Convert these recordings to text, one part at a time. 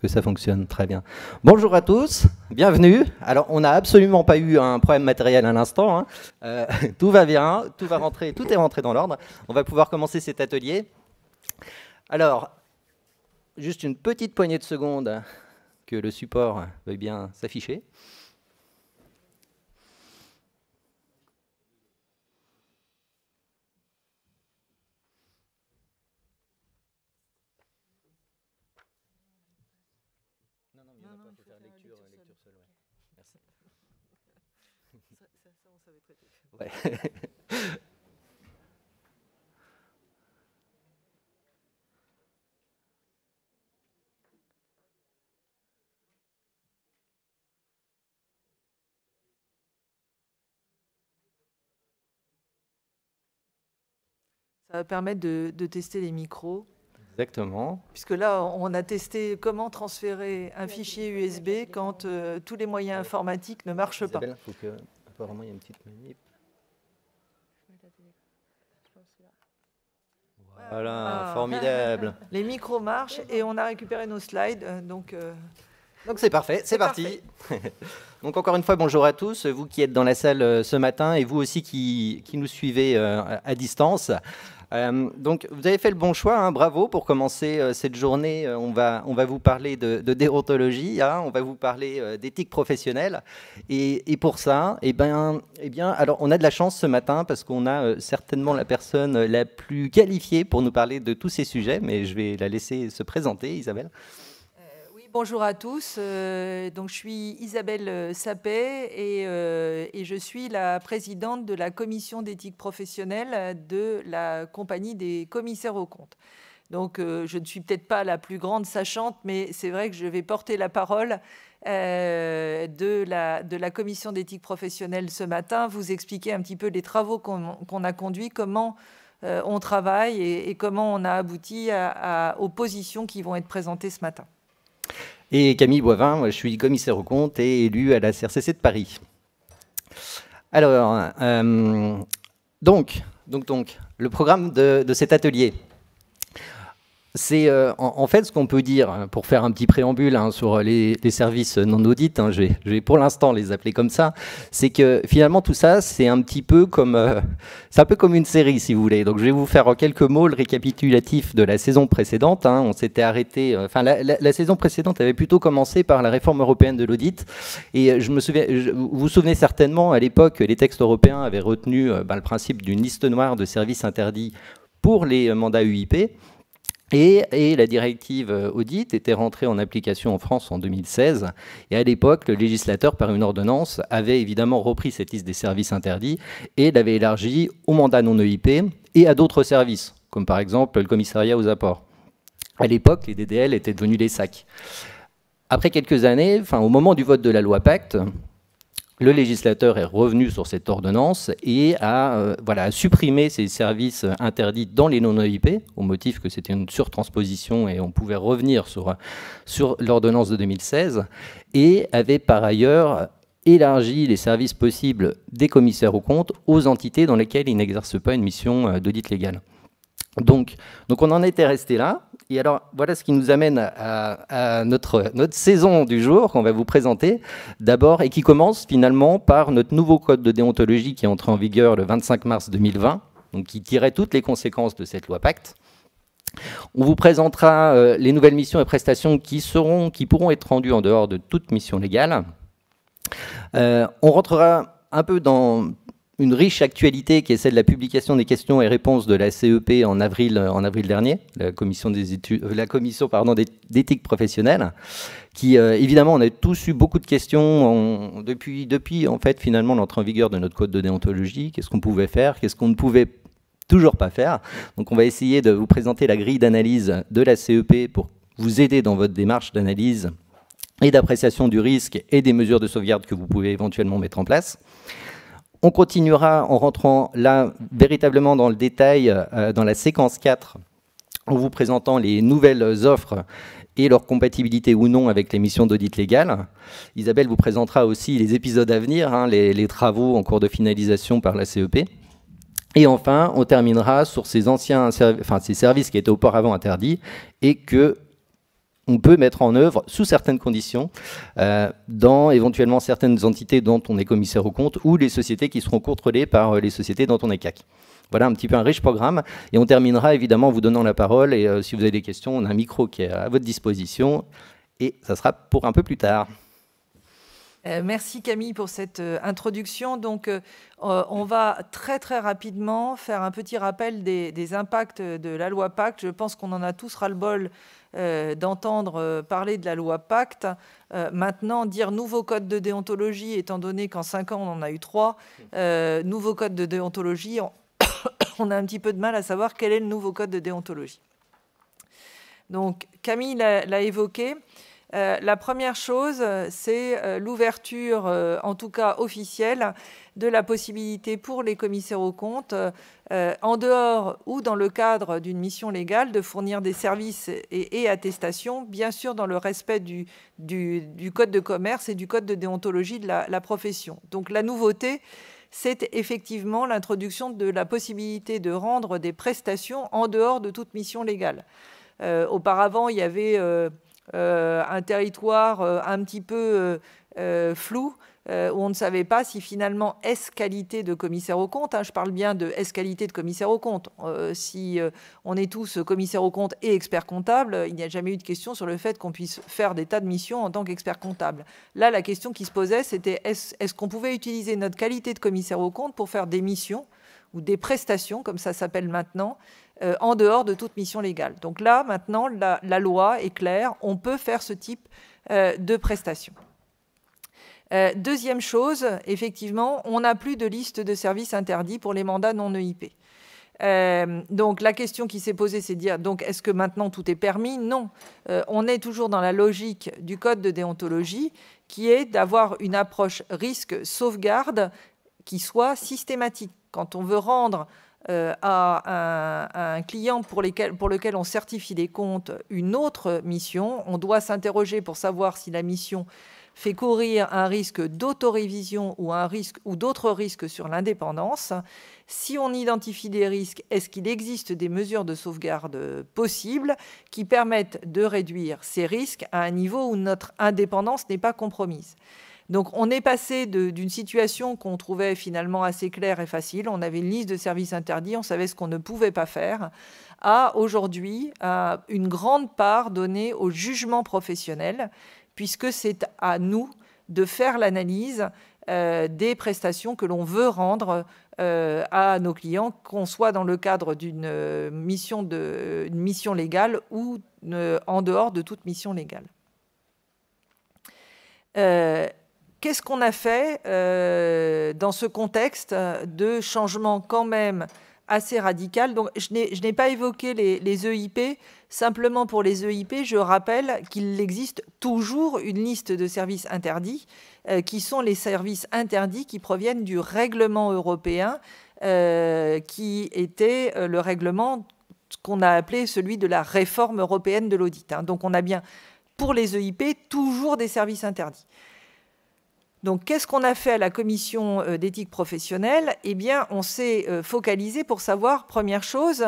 que ça fonctionne très bien. Bonjour à tous, bienvenue. Alors, on n'a absolument pas eu un problème matériel à l'instant, hein. Tout va bien, tout est rentré dans l'ordre. On va pouvoir commencer cet atelier. Alors, juste une petite poignée de secondes que le support veuille bien s'afficher. Ouais. Ça va permettre de tester les micros. Exactement. Puisque là, on a testé comment transférer un fichier USB quand tous les moyens informatiques ne marchent pas. Isabelle, faut que, apparemment, il y a une petite manip. Voilà, formidable. Les micros marchent et on a récupéré nos slides. Donc c'est parfait, c'est parti. Donc encore une fois, bonjour à tous, vous qui êtes dans la salle ce matin et vous aussi qui nous suivez à distance. Donc vous avez fait le bon choix, hein, bravo pour commencer cette journée. On va vous parler de déontologie, hein, on va vous parler d'éthique professionnelle. Et pour ça, alors on a de la chance ce matin parce qu'on a certainement la personne la plus qualifiée pour nous parler de tous ces sujets, mais je vais la laisser se présenter, Isabelle. Bonjour à tous, donc je suis Isabelle Sapet et je suis la présidente de la commission d'éthique professionnelle de la compagnie des commissaires aux comptes. Donc je ne suis peut-être pas la plus grande sachante, mais c'est vrai que je vais porter la parole de la commission d'éthique professionnelle ce matin, vous expliquer un petit peu les travaux qu'on a conduits, comment on travaille et comment on a abouti aux positions qui vont être présentées ce matin. Et Camille Boivin, moi, je suis commissaire aux comptes et élu à la CRCC de Paris. Alors, donc, le programme de cet atelier. C'est en fait ce qu'on peut dire, pour faire un petit préambule sur les services non audit, je vais pour l'instant les appeler comme ça, c'est que finalement tout ça c'est un petit peu comme, c'est un peu comme une série si vous voulez. Donc je vais vous faire en quelques mots le récapitulatif de la saison précédente. On s'était arrêté, enfin la saison précédente avait plutôt commencé par la réforme européenne de l'audit. Et je me souviens, vous vous souvenez certainement à l'époque, les textes européens avaient retenu le principe d'une liste noire de services interdits pour les mandats UIP. Et la directive audit était rentrée en application en France en 2016. Et à l'époque, le législateur, par une ordonnance, avait évidemment repris cette liste des services interdits et l'avait élargie aux mandats non EIP et à d'autres services, comme par exemple le commissariat aux apports. À l'époque, les DDL étaient devenus les SAC. Après quelques années, au moment du vote de la loi Pacte, le législateur est revenu sur cette ordonnance et a supprimé ces services interdits dans les non-EIP, au motif que c'était une surtransposition et on pouvait revenir sur l'ordonnance de 2016, et avait par ailleurs élargi les services possibles des commissaires aux comptes aux entités dans lesquelles ils n'exercent pas une mission d'audit légal. Donc on en était resté là. Et alors, voilà ce qui nous amène à notre saison du jour qu'on va vous présenter d'abord et qui commence finalement par notre nouveau code de déontologie qui est entré en vigueur le 25 mars 2020, donc qui tirait toutes les conséquences de cette loi Pacte. On vous présentera les nouvelles missions et prestations qui pourront être rendues en dehors de toute mission légale. On rentrera un peu dans une riche actualité qui est celle de la publication des questions et réponses de la CEP en avril dernier, la commission d'éthique professionnelle, qui évidemment on a tous eu beaucoup de questions depuis en fait finalement l'entrée en vigueur de notre code de déontologie, qu'est-ce qu'on pouvait faire, qu'est-ce qu'on ne pouvait toujours pas faire. Donc on va essayer de vous présenter la grille d'analyse de la CEP pour vous aider dans votre démarche d'analyse et d'appréciation du risque et des mesures de sauvegarde que vous pouvez éventuellement mettre en place. On continuera en rentrant là véritablement dans le détail, dans la séquence 4, en vous présentant les nouvelles offres et leur compatibilité ou non avec les missions d'audit légal. Isabelle vous présentera aussi les épisodes à venir, les travaux en cours de finalisation par la CEP. Et enfin, on terminera sur ces services qui étaient auparavant interdits et que on peut mettre en œuvre, sous certaines conditions, dans éventuellement certaines entités dont on est commissaire aux comptes ou les sociétés qui seront contrôlées par les sociétés dont on est CAC. Voilà un petit peu un riche programme. Et on terminera évidemment en vous donnant la parole. Et si vous avez des questions, on a un micro qui est à votre disposition. Et ça sera pour un peu plus tard. Merci Camille pour cette introduction. Donc, on va très très rapidement faire un petit rappel des impacts de la loi Pacte. Je pense qu'on en a tous ras-le-bol d'entendre parler de la loi Pacte. Maintenant, dire nouveau code de déontologie, étant donné qu'en 5 ans, on en a eu 3, nouveau code de déontologie, on a un petit peu de mal à savoir quel est le nouveau code de déontologie. Donc, Camille l'a évoqué. La première chose, c'est l'ouverture, en tout cas officielle, de la possibilité pour les commissaires aux comptes, en dehors ou dans le cadre d'une mission légale, de fournir des services et attestations, bien sûr dans le respect du code de commerce et du code de déontologie de la profession. Donc la nouveauté, c'est effectivement l'introduction de la possibilité de rendre des prestations en dehors de toute mission légale. Auparavant, il y avait un territoire un petit peu flou, où on ne savait pas si finalement est-ce qualité de commissaire aux comptes, je parle bien de est-ce qualité de commissaire aux comptes, si on est tous commissaires aux comptes et experts comptables, il n'y a jamais eu de question sur le fait qu'on puisse faire des tas de missions en tant qu'expert comptable. Là, la question qui se posait, c'était est-ce qu'on pouvait utiliser notre qualité de commissaire aux comptes pour faire des missions ou des prestations, comme ça s'appelle maintenant, en dehors de toute mission légale. Donc là, maintenant, la loi est claire, on peut faire ce type de prestations. Deuxième chose, effectivement, on n'a plus de liste de services interdits pour les mandats non EIP. Donc la question qui s'est posée, c'est de dire, donc est-ce que maintenant tout est permis? Non. On est toujours dans la logique du code de déontologie, qui est d'avoir une approche risque-sauvegarde qui soit systématique. Quand on veut rendre à un client pour lequel on certifie des comptes une autre mission, on doit s'interroger pour savoir si la mission fait courir un risque d'autorévision ou d'autres risques sur l'indépendance. Si on identifie des risques, est-ce qu'il existe des mesures de sauvegarde possibles qui permettent de réduire ces risques à un niveau où notre indépendance n'est pas compromise? Donc on est passé d'une situation qu'on trouvait finalement assez claire et facile, on avait une liste de services interdits, on savait ce qu'on ne pouvait pas faire, à aujourd'hui une grande part donnée au jugement professionnel, puisque c'est à nous de faire l'analyse des prestations que l'on veut rendre à nos clients, qu'on soit dans le cadre d'une mission légale ou en dehors de toute mission légale. Qu'est-ce qu'on a fait dans ce contexte de changement quand même assez radical? Donc, je n'ai pas évoqué les EIP. Simplement pour les EIP, je rappelle qu'il existe toujours une liste de services interdits qui sont les services interdits qui proviennent du règlement européen qui était le règlement qu'on a appelé celui de la réforme européenne de l'audit. Donc, on a bien pour les EIP toujours des services interdits. Donc, qu'est-ce qu'on a fait à la commission d'éthique professionnelle? Eh bien, on s'est focalisé pour savoir, première chose,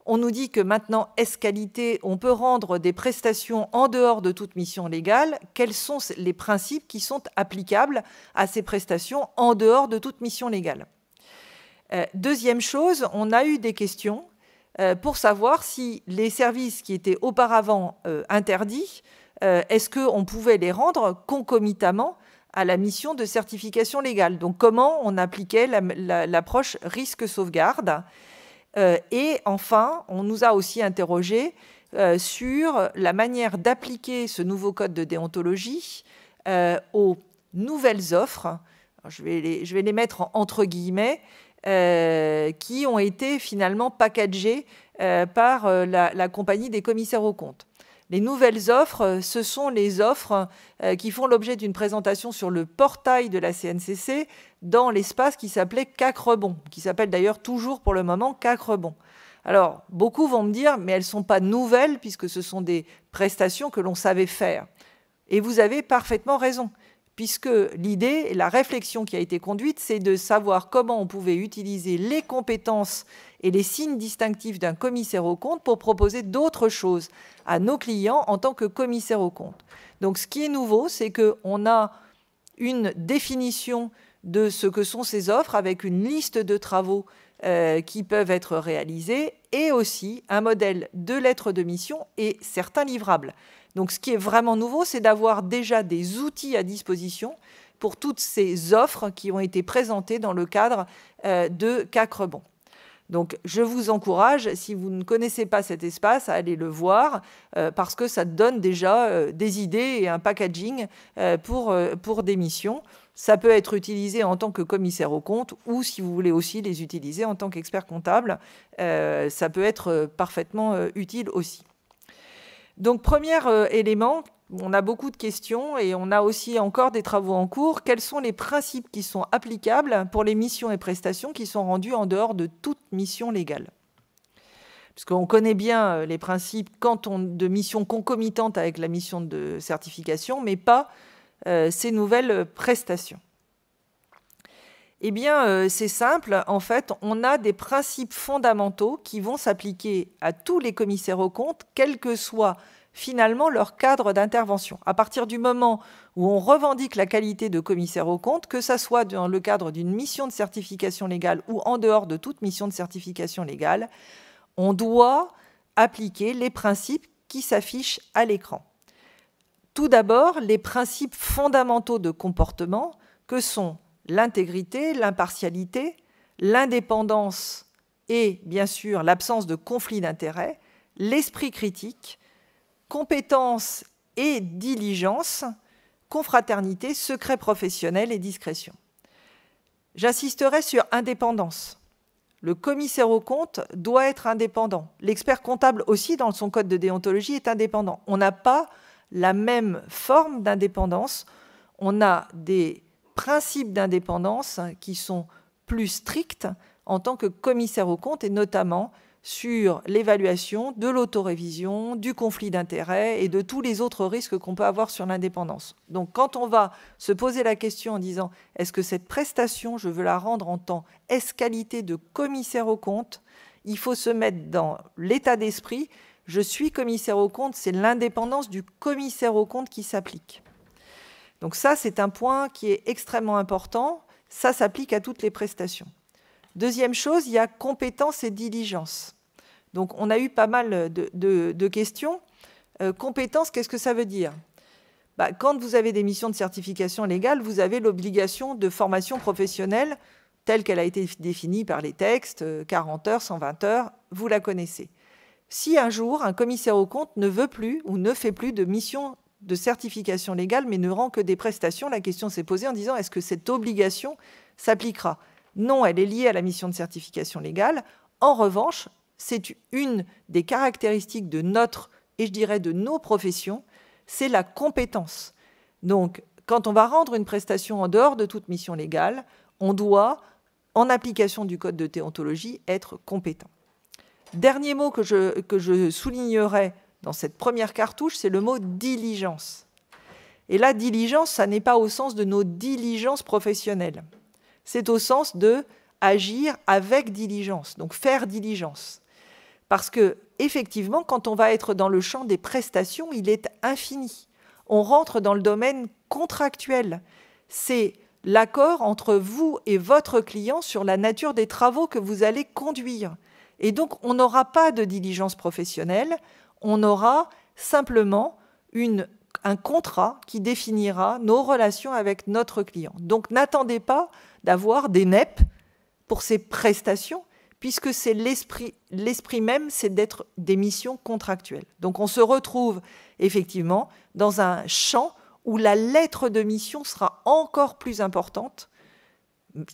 on nous dit que maintenant, S-qualité, on peut rendre des prestations en dehors de toute mission légale. Quels sont les principes qui sont applicables à ces prestations en dehors de toute mission légale? Deuxième chose, on a eu des questions pour savoir si les services qui étaient auparavant interdits, est-ce qu'on pouvait les rendre concomitamment à la mission de certification légale. Donc, comment on appliquait l'approche risque-sauvegarde. Et enfin, on nous a aussi interrogé sur la manière d'appliquer ce nouveau code de déontologie aux nouvelles offres, alors je vais les mettre entre guillemets, qui ont été finalement packagées par la compagnie des commissaires aux comptes. Les nouvelles offres, ce sont les offres qui font l'objet d'une présentation sur le portail de la CNCC dans l'espace qui s'appelait CAC Rebond, qui s'appelle d'ailleurs toujours pour le moment CAC Rebond. Alors, beaucoup vont me dire, mais elles ne sont pas nouvelles puisque ce sont des prestations que l'on savait faire. Et vous avez parfaitement raison, puisque l'idée et la réflexion qui a été conduite, c'est de savoir comment on pouvait utiliser les compétences et les signes distinctifs d'un commissaire aux comptes pour proposer d'autres choses à nos clients en tant que commissaire aux comptes. Donc ce qui est nouveau, c'est qu'on a une définition de ce que sont ces offres avec une liste de travaux qui peuvent être réalisés et aussi un modèle de lettre de mission et certains livrables. Donc ce qui est vraiment nouveau, c'est d'avoir déjà des outils à disposition pour toutes ces offres qui ont été présentées dans le cadre de Cacrebon. Donc je vous encourage, si vous ne connaissez pas cet espace, à aller le voir parce que ça donne déjà des idées et un packaging pour des missions. Ça peut être utilisé en tant que commissaire aux comptes ou si vous voulez aussi les utiliser en tant qu'expert comptable, ça peut être parfaitement utile aussi. Donc, premier élément, on a beaucoup de questions et on a aussi encore des travaux en cours. Quels sont les principes qui sont applicables pour les missions et prestations qui sont rendues en dehors de toute mission légale? Parce qu'on connaît bien les principes de missions concomitantes avec la mission de certification, mais pas ces nouvelles prestations. Eh bien, c'est simple. En fait, on a des principes fondamentaux qui vont s'appliquer à tous les commissaires aux comptes, quel que soit finalement leur cadre d'intervention. À partir du moment où on revendique la qualité de commissaire aux comptes, que ça soit dans le cadre d'une mission de certification légale ou en dehors de toute mission de certification légale, on doit appliquer les principes qui s'affichent à l'écran. Tout d'abord, les principes fondamentaux de comportement que sont l'intégrité, l'impartialité, l'indépendance et bien sûr l'absence de conflit d'intérêts, l'esprit critique, compétence et diligence, confraternité, secret professionnel et discrétion. J'insisterai sur indépendance. Le commissaire aux comptes doit être indépendant. L'expert comptable aussi, dans son code de déontologie, est indépendant. On n'a pas la même forme d'indépendance. On a des principes d'indépendance qui sont plus stricts en tant que commissaire aux comptes et notamment sur l'évaluation de l'autorévision, du conflit d'intérêts et de tous les autres risques qu'on peut avoir sur l'indépendance. Donc quand on va se poser la question en disant « est-ce que cette prestation, je veux la rendre en tant qualité de commissaire aux comptes ?» il faut se mettre dans l'état d'esprit « je suis commissaire aux comptes », c'est l'indépendance du commissaire aux comptes qui s'applique. Donc ça, c'est un point qui est extrêmement important. Ça s'applique à toutes les prestations. Deuxième chose, il y a compétence et diligence. Donc, on a eu pas mal de questions. Compétence, qu'est-ce que ça veut dire? Quand vous avez des missions de certification légale, vous avez l'obligation de formation professionnelle telle qu'elle a été définie par les textes, 40 heures, 120 heures, vous la connaissez. Si un jour, un commissaire aux comptes ne veut plus ou ne fait plus de mission de certification légale, mais ne rend que des prestations, la question s'est posée en disant est-ce que cette obligation s'appliquera? Non, elle est liée à la mission de certification légale. En revanche, c'est une des caractéristiques de notre, et je dirais de nos professions, c'est la compétence. Donc, quand on va rendre une prestation en dehors de toute mission légale, on doit, en application du code de déontologie, être compétent. Dernier mot que je soulignerai dans cette première cartouche, c'est le mot diligence. Et la diligence, ça n'est pas au sens de nos diligences professionnelles. C'est au sens de agir avec diligence, donc faire diligence. Parce que, effectivement, quand on va être dans le champ des prestations, il est infini. On rentre dans le domaine contractuel. C'est l'accord entre vous et votre client sur la nature des travaux que vous allez conduire. Et donc, on n'aura pas de diligence professionnelle, on aura simplement un contrat qui définira nos relations avec notre client. Donc, n'attendez pas d'avoir des NEP pour ces prestations, puisque c'est l'esprit même, c'est d'être des missions contractuelles. Donc, on se retrouve effectivement dans un champ où la lettre de mission sera encore plus importante.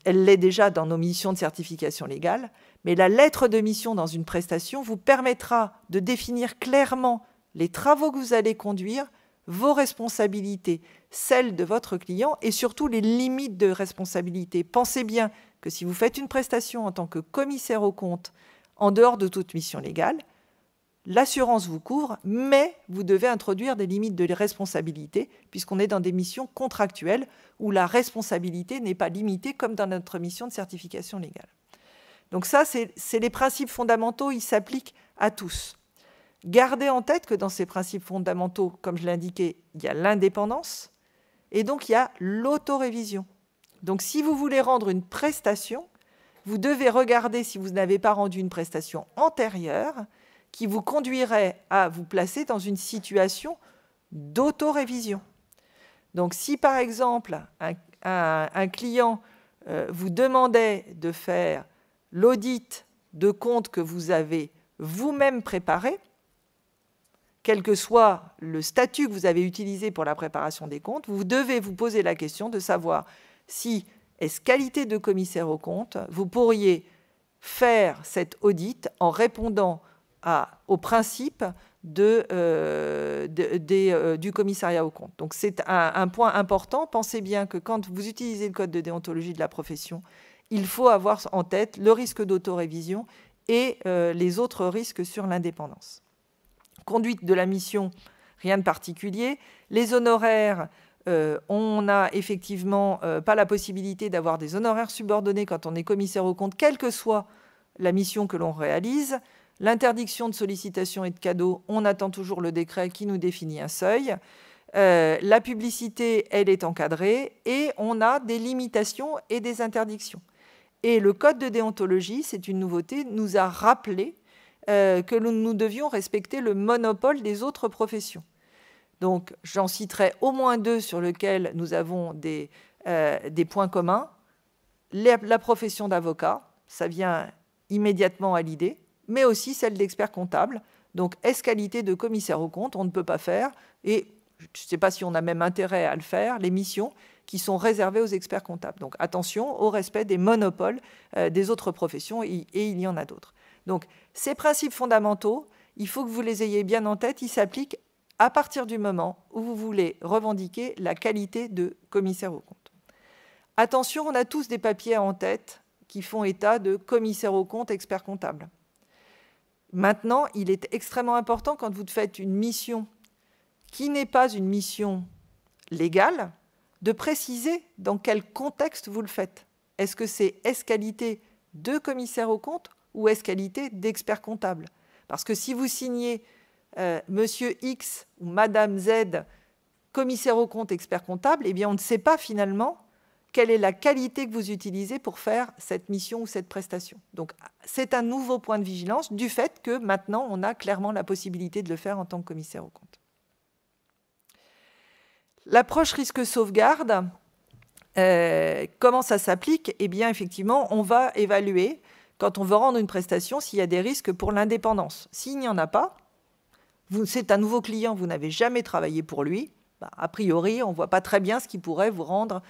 Elle l'est déjà dans nos missions de certification légale, mais la lettre de mission dans une prestation vous permettra de définir clairement les travaux que vous allez conduire, vos responsabilités, celles de votre client et surtout les limites de responsabilité. Pensez bien que si vous faites une prestation en tant que commissaire aux comptes en dehors de toute mission légale, l'assurance vous couvre, mais vous devez introduire des limites de responsabilité, puisqu'on est dans des missions contractuelles où la responsabilité n'est pas limitée comme dans notre mission de certification légale. Donc ça, c'est les principes fondamentaux, ils s'appliquent à tous. Gardez en tête que dans ces principes fondamentaux, comme je l'ai indiqué, il y a l'indépendance et donc il y a l'autorévision. Donc si vous voulez rendre une prestation, vous devez regarder si vous n'avez pas rendu une prestation antérieure qui vous conduirait à vous placer dans une situation d'autorévision. Donc si par exemple un client vous demandait de faire l'audit de compte que vous avez vous-même préparé, quel que soit le statut que vous avez utilisé pour la préparation des comptes, vous devez vous poser la question de savoir si, est-ce qualité de commissaire aux comptes, vous pourriez faire cet audit en répondant au principe du commissariat aux comptes. Donc c'est un point important. Pensez bien que quand vous utilisez le code de déontologie de la profession, il faut avoir en tête le risque d'autorévision et les autres risques sur l'indépendance. Conduite de la mission, rien de particulier. Les honoraires, on n'a effectivement pas la possibilité d'avoir des honoraires subordonnés quand on est commissaire aux comptes, quelle que soit la mission que l'on réalise. L'interdiction de sollicitation et de cadeaux, on attend toujours le décret qui nous définit un seuil. La publicité, elle est encadrée et on a des limitations et des interdictions. Et le code de déontologie, c'est une nouveauté, nous a rappelé que nous devions respecter le monopole des autres professions. Donc, j'en citerai au moins 2 sur lesquels nous avons des points communs. La profession d'avocat, ça vient immédiatement à l'idée, mais aussi celle d'expert comptable. Donc, est-ce qualité de commissaire aux comptes, on ne peut pas faire, et je ne sais pas si on a même intérêt à le faire, les missions qui sont réservées aux experts comptables. Donc, attention au respect des monopoles des autres professions, et il y en a d'autres. Donc, ces principes fondamentaux, il faut que vous les ayez bien en tête, ils s'appliquent à partir du moment où vous voulez revendiquer la qualité de commissaire aux comptes. Attention, on a tous des papiers en tête qui font état de commissaire aux comptes, expert comptable. Maintenant, il est extrêmement important quand vous faites une mission qui n'est pas une mission légale, de préciser dans quel contexte vous le faites. Est-ce que c'est qualité de commissaire aux comptes ou est-ce qualité d'expert comptable? Parce que si vous signez Monsieur X ou Madame Z, commissaire aux comptes, expert comptable, eh bien on ne sait pas finalement quelle est la qualité que vous utilisez pour faire cette mission ou cette prestation. Donc c'est un nouveau point de vigilance du fait que maintenant on a clairement la possibilité de le faire en tant que commissaire aux comptes. L'approche risque-sauvegarde, comment ça s'applique? Eh bien effectivement, on va évaluer quand on veut rendre une prestation s'il y a des risques pour l'indépendance. S'il n'y en a pas, c'est un nouveau client, vous n'avez jamais travaillé pour lui, a priori, on ne voit pas très bien ce qui pourrait vous rendre,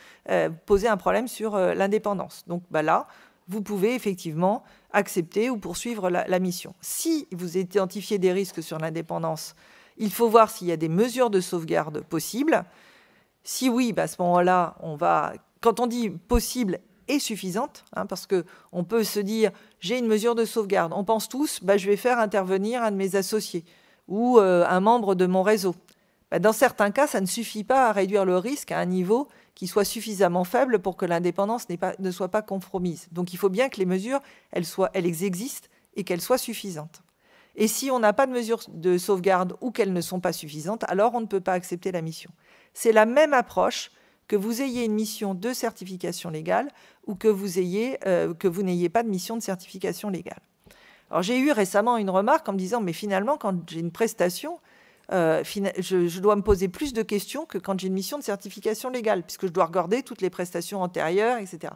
poser un problème sur l'indépendance. Donc là, vous pouvez effectivement accepter ou poursuivre la mission. Si vous identifiez des risques sur l'indépendance, il faut voir s'il y a des mesures de sauvegarde possibles. Si oui, à ce moment-là, quand on dit possible et suffisante, parce qu'on peut se dire j'ai une mesure de sauvegarde, on pense tous je vais faire intervenir un de mes associés ou un membre de mon réseau. Dans certains cas, ça ne suffit pas à réduire le risque à un niveau qui soit suffisamment faible pour que l'indépendance ne soit pas compromise. Donc il faut bien que les mesures elles existent et qu'elles soient suffisantes. Et si on n'a pas de mesures de sauvegarde ou qu'elles ne sont pas suffisantes, alors on ne peut pas accepter la mission. C'est la même approche que vous ayez une mission de certification légale ou que vous n'ayez pas de mission de certification légale. Alors j'ai eu récemment une remarque en me disant « mais finalement, quand j'ai une prestation, je dois me poser plus de questions que quand j'ai une mission de certification légale, puisque je dois regarder toutes les prestations antérieures, etc. »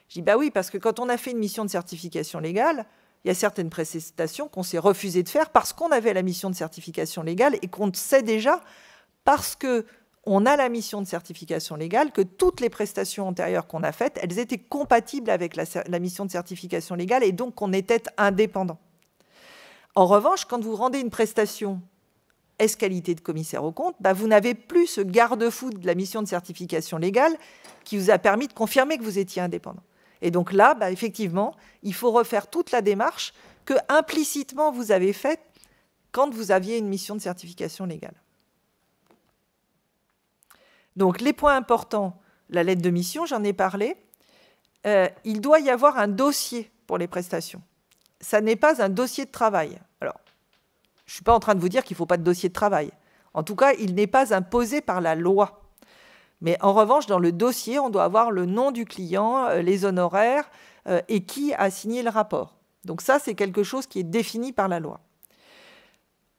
Je dis « oui, parce que quand on a fait une mission de certification légale, il y a certaines prestations qu'on s'est refusé de faire parce qu'on avait la mission de certification légale et qu'on sait déjà, parce qu'on a la mission de certification légale, que toutes les prestations antérieures qu'on a faites, elles étaient compatibles avec la mission de certification légale et donc qu'on était indépendant. En revanche, quand vous rendez une prestation qualité de commissaire aux comptes, vous n'avez plus ce garde-fou de la mission de certification légale qui vous a permis de confirmer que vous étiez indépendant. Et donc là, effectivement, il faut refaire toute la démarche que implicitement vous avez faite quand vous aviez une mission de certification légale. Donc, les points importants, la lettre de mission, j'en ai parlé. Il doit y avoir un dossier pour les prestations. Ça n'est pas un dossier de travail. Alors, je ne suis pas en train de vous dire qu'il ne faut pas de dossier de travail. En tout cas, il n'est pas imposé par la loi. Mais en revanche, dans le dossier, on doit avoir le nom du client, les honoraires et qui a signé le rapport. Donc ça, c'est quelque chose qui est défini par la loi.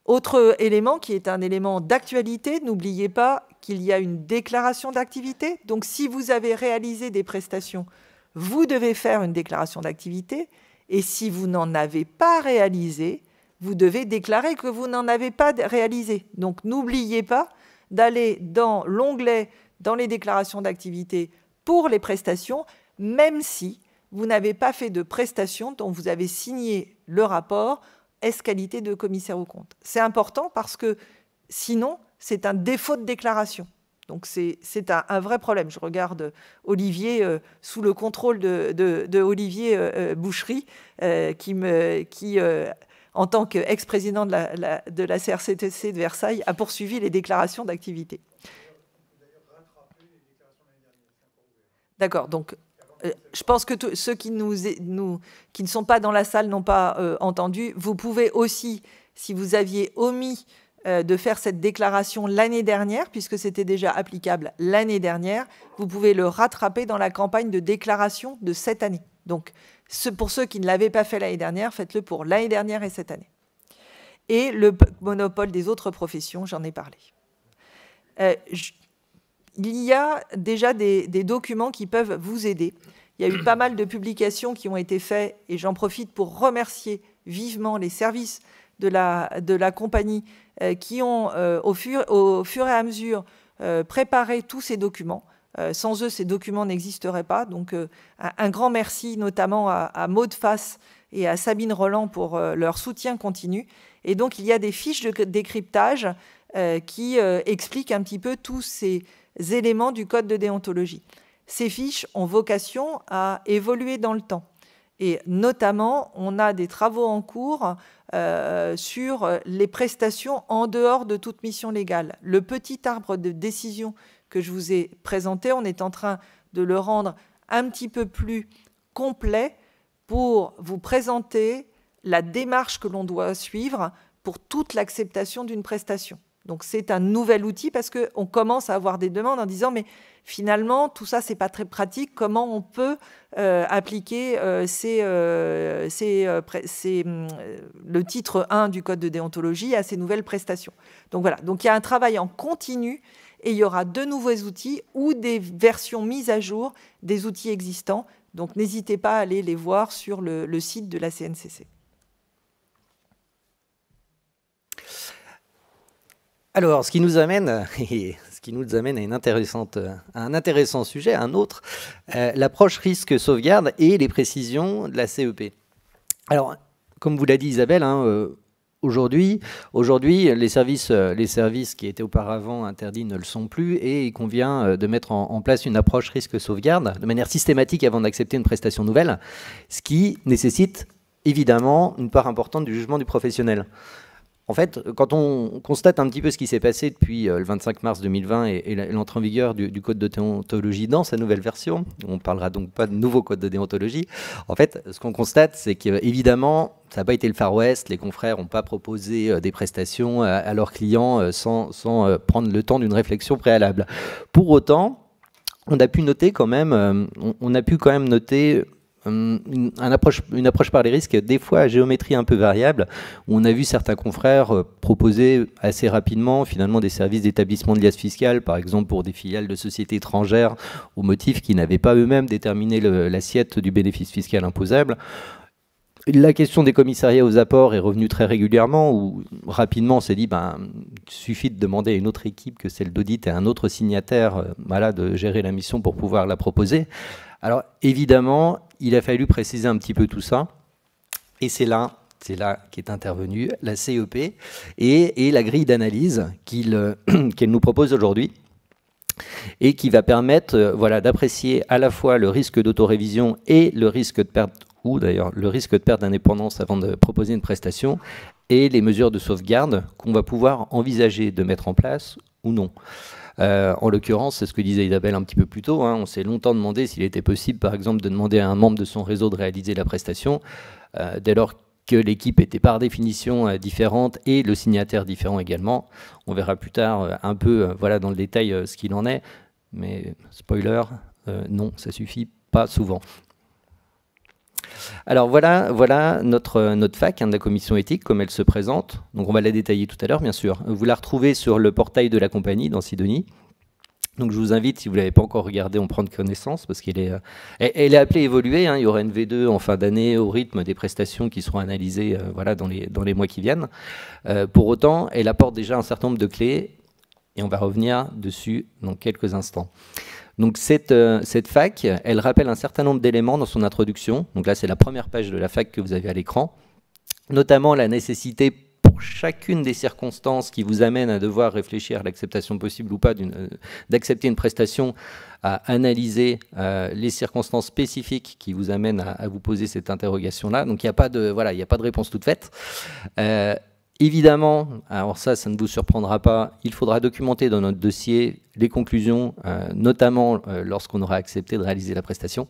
Autre élément qui est un élément d'actualité, n'oubliez pas qu'il y a une déclaration d'activité. Donc si vous avez réalisé des prestations, vous devez faire une déclaration d'activité. Et si vous n'en avez pas réalisé, vous devez déclarer que vous n'en avez pas réalisé. Donc n'oubliez pas d'aller dans l'onglet dans les déclarations d'activité pour les prestations, même si vous n'avez pas fait de prestations dont vous avez signé le rapport qualité de commissaire aux comptes. C'est important parce que sinon, c'est un défaut de déclaration. Donc c'est un vrai problème. Je regarde Olivier sous le contrôle de Olivier Boucherie qui en tant qu'ex-président de la CRCTC de Versailles, a poursuivi les déclarations d'activité. D'accord, donc je pense que ceux qui ne sont pas dans la salle n'ont pas entendu. Vous pouvez aussi, si vous aviez omis de faire cette déclaration l'année dernière, puisque c'était déjà applicable l'année dernière, vous pouvez le rattraper dans la campagne de déclaration de cette année. Donc, pour ceux qui ne l'avaient pas fait l'année dernière, faites-le pour l'année dernière et cette année. Et le monopole des autres professions, j'en ai parlé. Il y a déjà des documents qui peuvent vous aider. Il y a eu pas mal de publications qui ont été faites et j'en profite pour remercier vivement les services de la compagnie qui ont, au fur et à mesure, préparé tous ces documents. Sans eux, ces documents n'existeraient pas. Donc, un grand merci notamment à Maud Fass et à Sabine Roland pour leur soutien continu. Et donc, il y a des fiches de décryptage qui expliquent un petit peu tous ces éléments du code de déontologie. Ces fiches ont vocation à évoluer dans le temps. Et notamment, on a des travaux en cours sur les prestations en dehors de toute mission légale. Le petit arbre de décision que je vous ai présenté, on est en train de le rendre un petit peu plus complet pour vous présenter la démarche que l'on doit suivre pour toute l'acceptation d'une prestation. Donc c'est un nouvel outil parce qu'on commence à avoir des demandes en disant mais finalement tout ça c'est pas très pratique, comment on peut appliquer le titre 1 du code de déontologie à ces nouvelles prestations. Donc voilà, donc il y a un travail en continu et il y aura de nouveaux outils ou des versions mises à jour des outils existants. Donc n'hésitez pas à aller les voir sur le site de la CNCC. Alors, ce qui nous amène à un intéressant sujet, un autre, l'approche risque-sauvegarde et les précisions de la CEP. Alors, comme vous l'a dit Isabelle, aujourd'hui, les services qui étaient auparavant interdits ne le sont plus et il convient de mettre en place une approche risque-sauvegarde de manière systématique avant d'accepter une prestation nouvelle, ce qui nécessite évidemment une part importante du jugement du professionnel. En fait, quand on constate un petit peu ce qui s'est passé depuis le 25 mars 2020 et l'entrée en vigueur du code de déontologie dans sa nouvelle version, on ne parlera donc pas de nouveau code de déontologie, en fait, ce qu'on constate, c'est qu'évidemment, ça n'a pas été le Far West, les confrères n'ont pas proposé des prestations à leurs clients sans prendre le temps d'une réflexion préalable. Pour autant, on a pu noter quand même, une approche par les risques, des fois à géométrie un peu variable, où on a vu certains confrères proposer assez rapidement finalement des services d'établissement de liasse fiscale, par exemple pour des filiales de sociétés étrangères, au motif qu'ils n'avaient pas eux-mêmes déterminé l'assiette du bénéfice fiscal imposable. La question des commissariats aux apports est revenue très régulièrement, où rapidement on s'est dit, il suffit de demander à une autre équipe que celle d'audit et à un autre signataire de gérer la mission pour pouvoir la proposer. Alors évidemment, il a fallu préciser un petit peu tout ça, et c'est là qu'est intervenue la CEP et la grille d'analyse qu'elle nous propose aujourd'hui, et qui va permettre d'apprécier à la fois le risque d'autorévision et le risque de perte, ou d'ailleurs le risque de perte d'indépendance avant de proposer une prestation, et les mesures de sauvegarde qu'on va pouvoir envisager de mettre en place ou non. En l'occurrence, c'est ce que disait Isabelle un petit peu plus tôt, hein, on s'est longtemps demandé s'il était possible, par exemple, de demander à un membre de son réseau de réaliser la prestation, dès lors que l'équipe était par définition différente et le signataire différent également. On verra plus tard un peu voilà, dans le détail ce qu'il en est, mais spoiler, non, ça suffit pas souvent. Alors voilà notre fac de la commission éthique, comme elle se présente. Donc on va la détailler tout à l'heure, bien sûr. Vous la retrouvez sur le portail de la compagnie, dans Sidonie. Donc je vous invite, si vous ne l'avez pas encore regardé, à en prendre connaissance, parce qu'elle est appelée à évoluer. Hein. Il y aura une V2 en fin d'année au rythme des prestations qui seront analysées voilà, dans les mois qui viennent. Pour autant, elle apporte déjà un certain nombre de clés, et on va revenir dessus dans quelques instants. Donc cette fac, elle rappelle un certain nombre d'éléments dans son introduction. Donc là, c'est la première page de la fac que vous avez à l'écran, notamment la nécessité pour chacune des circonstances qui vous amènent à devoir réfléchir à l'acceptation possible ou pas d'accepter une prestation, à analyser les circonstances spécifiques qui vous amènent à vous poser cette interrogation-là. Donc il n'y a pas de réponse toute faite. Évidemment, alors ça ne vous surprendra pas, il faudra documenter dans notre dossier les conclusions, notamment lorsqu'on aura accepté de réaliser la prestation.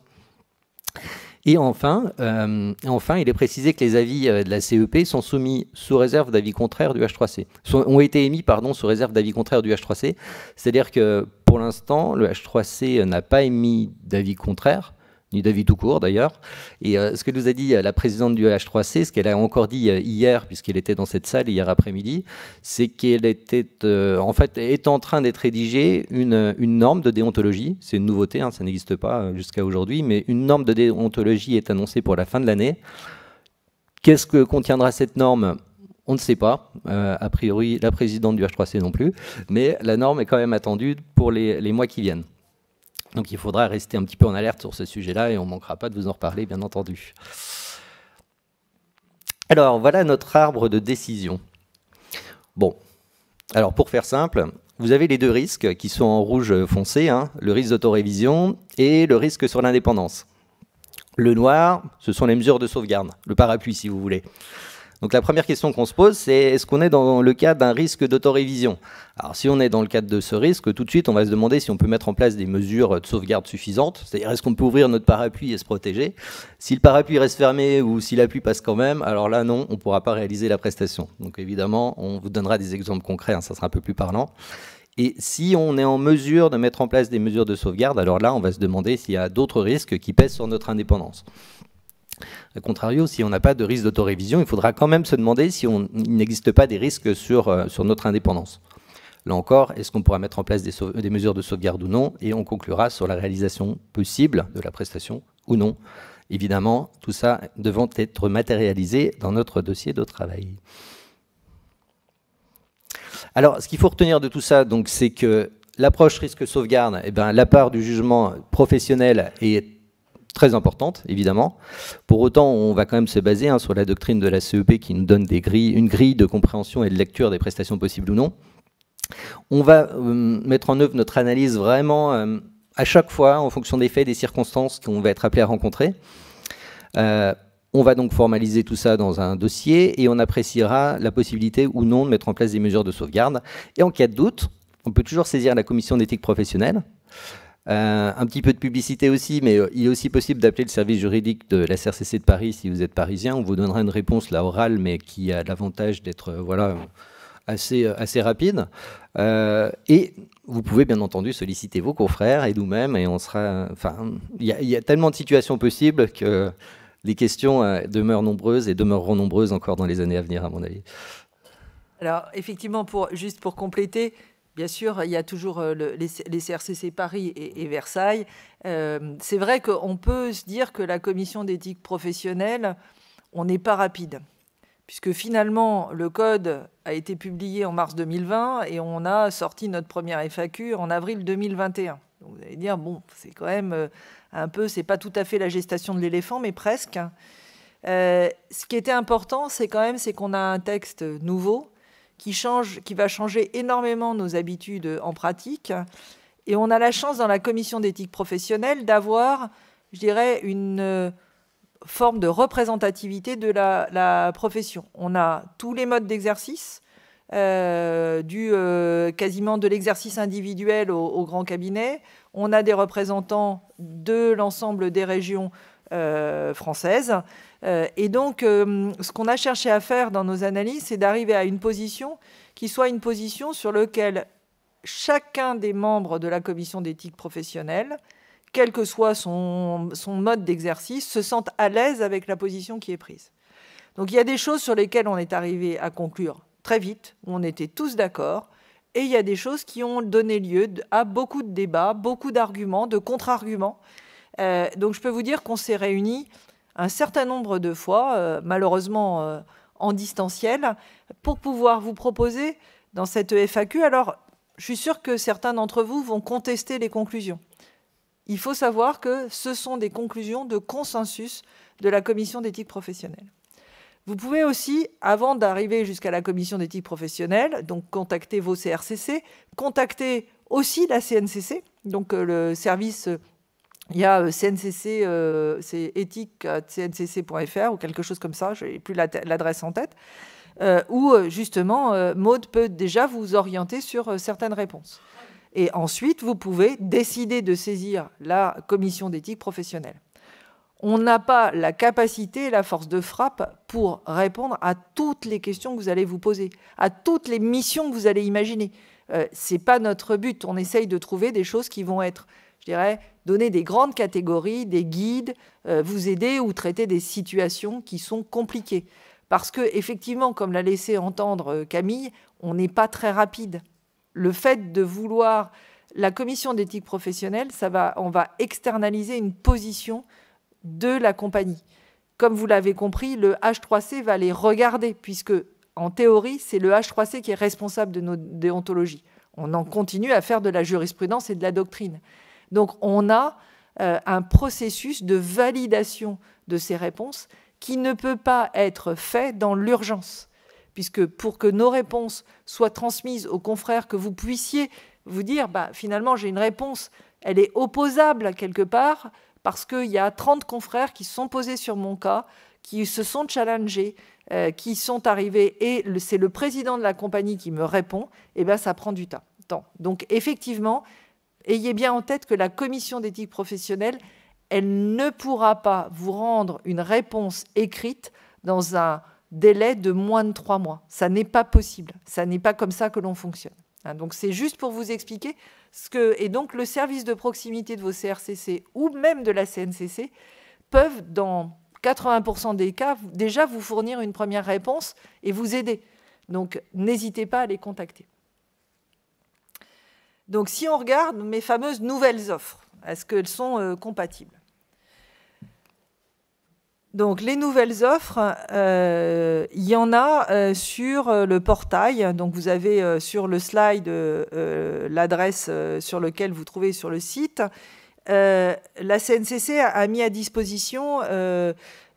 Et enfin, il est précisé que les avis de la CEP sont soumis sous réserve d'avis contraire du H3C. Ont été émis, pardon, sous réserve d'avis contraire du H3C. C'est-à-dire que pour l'instant, le H3C n'a pas émis d'avis contraire, ni d'avis tout court d'ailleurs. Et ce que nous a dit la présidente du H3C, ce qu'elle a encore dit hier, puisqu'elle était dans cette salle hier après-midi, c'est qu'elle était en fait est en train d'être rédigée une norme de déontologie. C'est une nouveauté, hein, ça n'existe pas jusqu'à aujourd'hui, mais une norme de déontologie est annoncée pour la fin de l'année. Qu'est-ce que contiendra cette norme ? On ne sait pas, a priori la présidente du H3C non plus, mais la norme est quand même attendue pour les mois qui viennent. Donc il faudra rester un petit peu en alerte sur ce sujet-là et on ne manquera pas de vous en reparler, bien entendu. Alors, voilà notre arbre de décision. Bon, alors pour faire simple, vous avez les deux risques qui sont en rouge foncé, hein, le risque d'autorévision et le risque sur l'indépendance. Le noir, ce sont les mesures de sauvegarde, le parapluie si vous voulez. Donc la première question qu'on se pose, c'est est-ce qu'on est dans le cadre d'un risque d'autorévision? Alors si on est dans le cadre de ce risque, tout de suite on va se demander si on peut mettre en place des mesures de sauvegarde suffisantes, c'est-à-dire est-ce qu'on peut ouvrir notre parapluie et se protéger? Si le parapluie reste fermé ou si la pluie passe quand même, alors là non, on ne pourra pas réaliser la prestation. Donc évidemment, on vous donnera des exemples concrets, hein, ça sera un peu plus parlant. Et si on est en mesure de mettre en place des mesures de sauvegarde, alors là on va se demander s'il y a d'autres risques qui pèsent sur notre indépendance. A contrario, si on n'a pas de risque d'autorévision, il faudra quand même se demander si il n'existe pas des risques sur notre indépendance. Là encore, est-ce qu'on pourra mettre en place des mesures de sauvegarde ou non? Et on conclura sur la réalisation possible de la prestation ou non. Évidemment, tout ça devant être matérialisé dans notre dossier de travail. Alors, ce qu'il faut retenir de tout ça, c'est que l'approche risque-sauvegarde, la part du jugement professionnel est très importante, évidemment. Pour autant, on va quand même se baser sur la doctrine de la CEP qui nous donne une grille de compréhension et de lecture des prestations possibles ou non. On va mettre en œuvre notre analyse vraiment à chaque fois en fonction des faits et des circonstances qu'on va être appelé à rencontrer. On va donc formaliser tout ça dans un dossier et on appréciera la possibilité ou non de mettre en place des mesures de sauvegarde. Et en cas de doute, on peut toujours saisir la commission d'éthique professionnelle. Un petit peu de publicité aussi, mais il est aussi possible d'appeler le service juridique de la CRCC de Paris si vous êtes parisien. On vous donnera une réponse là orale, mais qui a l'avantage d'être assez rapide. Et vous pouvez bien entendu solliciter vos confrères et nous-mêmes, et on sera. Enfin, il y a tellement de situations possibles que les questions demeurent nombreuses et demeureront nombreuses encore dans les années à venir, à mon avis. Alors, effectivement, juste pour compléter. Bien sûr, il y a toujours les CRCC Paris et Versailles. C'est vrai qu'on peut se dire que la commission d'éthique professionnelle, on n'est pas rapide, puisque finalement, le code a été publié en mars 2020 et on a sorti notre première FAQ en avril 2021. Donc vous allez dire, bon, c'est quand même un peu, c'est pas tout à fait la gestation de l'éléphant, mais presque. Ce qui était important, c'est qu'on a un texte nouveau, qui va changer énormément nos habitudes en pratique. Et on a la chance dans la commission d'éthique professionnelle d'avoir, je dirais, forme de représentativité de la profession. On a tous les modes d'exercice, quasiment de l'exercice individuel au grand cabinet. On a des représentants de l'ensemble des régions françaises. Et donc, ce qu'on a cherché à faire dans nos analyses, c'est d'arriver à une position qui soit une position sur laquelle chacun des membres de la commission d'éthique professionnelle, quel que soit son mode d'exercice, se sente à l'aise avec la position qui est prise. Donc il y a des choses sur lesquelles on est arrivé à conclure très vite, où on était tous d'accord, et il y a des choses qui ont donné lieu à beaucoup de débats, beaucoup d'arguments, de contre-arguments. Donc je peux vous dire qu'on s'est réunis un certain nombre de fois, malheureusement en distanciel, pour pouvoir vous proposer dans cette FAQ. Alors, je suis sûre que certains d'entre vous vont contester les conclusions. Il faut savoir que ce sont des conclusions de consensus de la commission d'éthique professionnelle. Vous pouvez aussi, avant d'arriver jusqu'à la commission d'éthique professionnelle, donc contacter vos CRCC, contacter aussi la CNCC, donc le service, il y a CNCC, c'est éthique@cncc.fr ou quelque chose comme ça, je n'ai plus l'adresse en tête, où justement Maud peut déjà vous orienter sur certaines réponses. Et ensuite, vous pouvez décider de saisir la commission d'éthique professionnelle. On n'a pas la capacité et la force de frappe pour répondre à toutes les questions que vous allez vous poser, à toutes les missions que vous allez imaginer. Ce n'est pas notre but. On essaye de trouver des choses qui vont être, je dirais, donner des grandes catégories, des guides, vous aider ou traiter des situations qui sont compliquées. Parce que, effectivement, comme l'a laissé entendre Camille, on n'est pas très rapide. Le fait de vouloir... La commission d'éthique professionnelle, on va externaliser une position de la compagnie. Comme vous l'avez compris, le H3C va les regarder, puisque, en théorie, c'est le H3C qui est responsable de nos déontologies. On en continue à faire de la jurisprudence et de la doctrine. Donc, on a un processus de validation de ces réponses qui ne peut pas être fait dans l'urgence, puisque pour que nos réponses soient transmises aux confrères, que vous puissiez vous dire, finalement, j'ai une réponse, elle est opposable quelque part, parce qu'il y a 30 confrères qui se sont posés sur mon cas, qui se sont challengés, qui sont arrivés, et c'est le président de la compagnie qui me répond, et ça prend du temps. Donc, effectivement, ayez bien en tête que la commission d'éthique professionnelle, elle ne pourra pas vous rendre une réponse écrite dans un délai de moins de 3 mois. Ça n'est pas possible. Ça n'est pas comme ça que l'on fonctionne. Donc, c'est juste pour vous expliquer ce que... Et donc, le service de proximité de vos CRCC ou même de la CNCC peuvent, dans 80% des cas, déjà vous fournir une première réponse et vous aider. Donc, n'hésitez pas à les contacter. Donc, si on regarde mes fameuses nouvelles offres, est-ce qu'elles sont compatibles? Donc, les nouvelles offres, il y en a sur le portail. Donc, vous avez sur le slide l'adresse sur laquelle vous trouvez sur le site. La CNCC a mis à disposition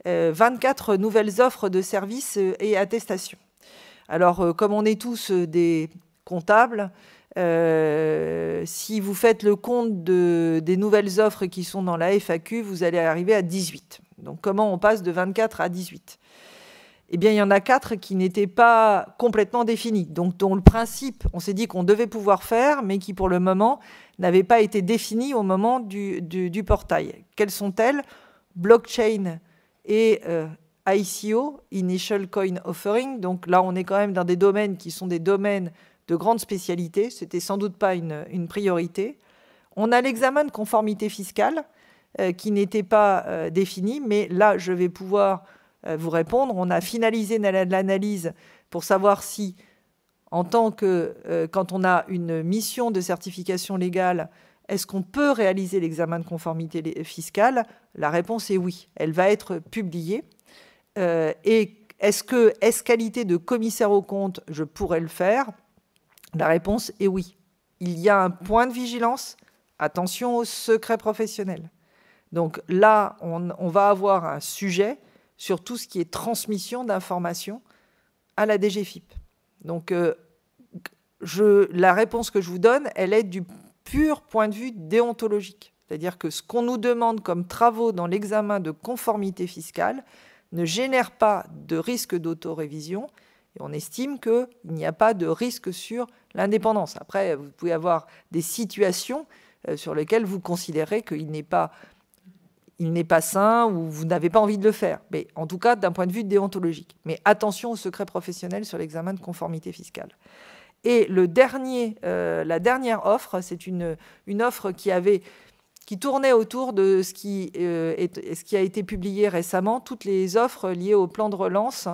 24 nouvelles offres de services et attestations. Alors, comme on est tous des comptables, si vous faites le compte des nouvelles offres qui sont dans la FAQ, vous allez arriver à 18. Donc, comment on passe de 24 à 18? Eh bien, il y en a 4 qui n'étaient pas complètement définis, donc dont le principe, on s'est dit qu'on devait pouvoir faire, mais qui, pour le moment, n'avaient pas été définis au moment du portail. Quelles sont-elles? Blockchain et ICO, Initial Coin Offering. Donc là, on est quand même dans des domaines qui sont des domaines de grande spécialité. Ce n'était sans doute pas une priorité. On a l'examen de conformité fiscale, qui n'était pas défini, mais là, je vais pouvoir vous répondre. On a finalisé l'analyse pour savoir si, en tant que, quand on a une mission de certification légale, est-ce qu'on peut réaliser l'examen de conformité fiscale? La réponse est oui. Elle va être publiée. Et est-ce qualité de commissaire aux comptes, je pourrais le faire? La réponse est oui. Il y a un point de vigilance. Attention au secret professionnel. Donc là, on va avoir un sujet sur tout ce qui est transmission d'informations à la DGFiP. Donc, la réponse que je vous donne, elle est du pur point de vue déontologique. C'est-à-dire que ce qu'on nous demande comme travaux dans l'examen de conformité fiscale ne génère pas de risque d'autorévision, et on estime qu'il n'y a pas de risque sur l'indépendance. Après, vous pouvez avoir des situations sur lesquelles vous considérez qu'il n'est pas sain ou vous n'avez pas envie de le faire. Mais en tout cas, d'un point de vue déontologique. Mais attention au secret professionnel sur l'examen de conformité fiscale. Et la dernière offre, c'est une offre qui tournait autour de ce qui a été publié récemment, toutes les offres liées au plan de relance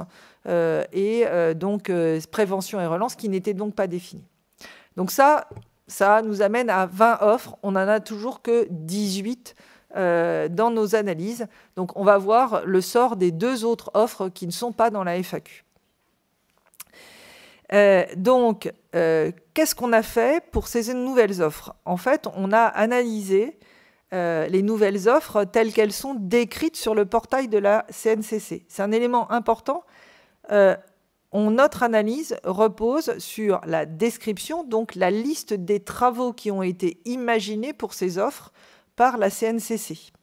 donc prévention et relance qui n'étaient donc pas définies. Donc ça nous amène à 20 offres. On n'en a toujours que 18 dans nos analyses. Donc on va voir le sort des 2 autres offres qui ne sont pas dans la FAQ. Qu'est-ce qu'on a fait pour ces nouvelles offres? En fait, on a analysé les nouvelles offres telles qu'elles sont décrites sur le portail de la CNCC. C'est un élément important. Notre analyse repose sur la description, donc la liste des travaux qui ont été imaginés pour ces offres par la CNCC.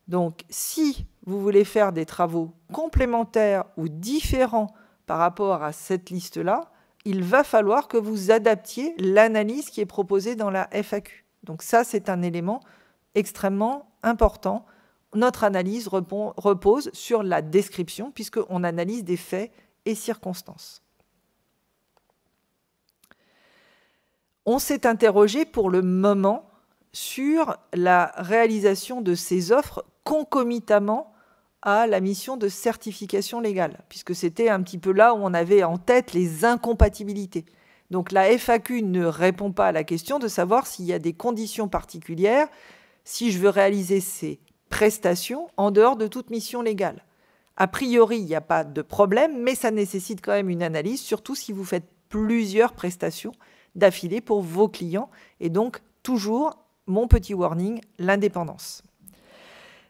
Donc, si vous voulez faire des travaux complémentaires ou différents par rapport à cette liste-là, il va falloir que vous adaptiez l'analyse qui est proposée dans la FAQ. Donc ça, c'est un élément extrêmement important. Notre analyse repose sur la description, puisqu'on analyse des faits et circonstances. On s'est interrogé pour le moment sur la réalisation de ces offres concomitamment à la mission de certification légale, puisque c'était un petit peu là où on avait en tête les incompatibilités. Donc la FAQ ne répond pas à la question de savoir s'il y a des conditions particulières si je veux réaliser ces prestations en dehors de toute mission légale. A priori, il n'y a pas de problème, mais ça nécessite quand même une analyse, surtout si vous faites plusieurs prestations d'affilée pour vos clients. Et donc, toujours, mon petit warning, l'indépendance.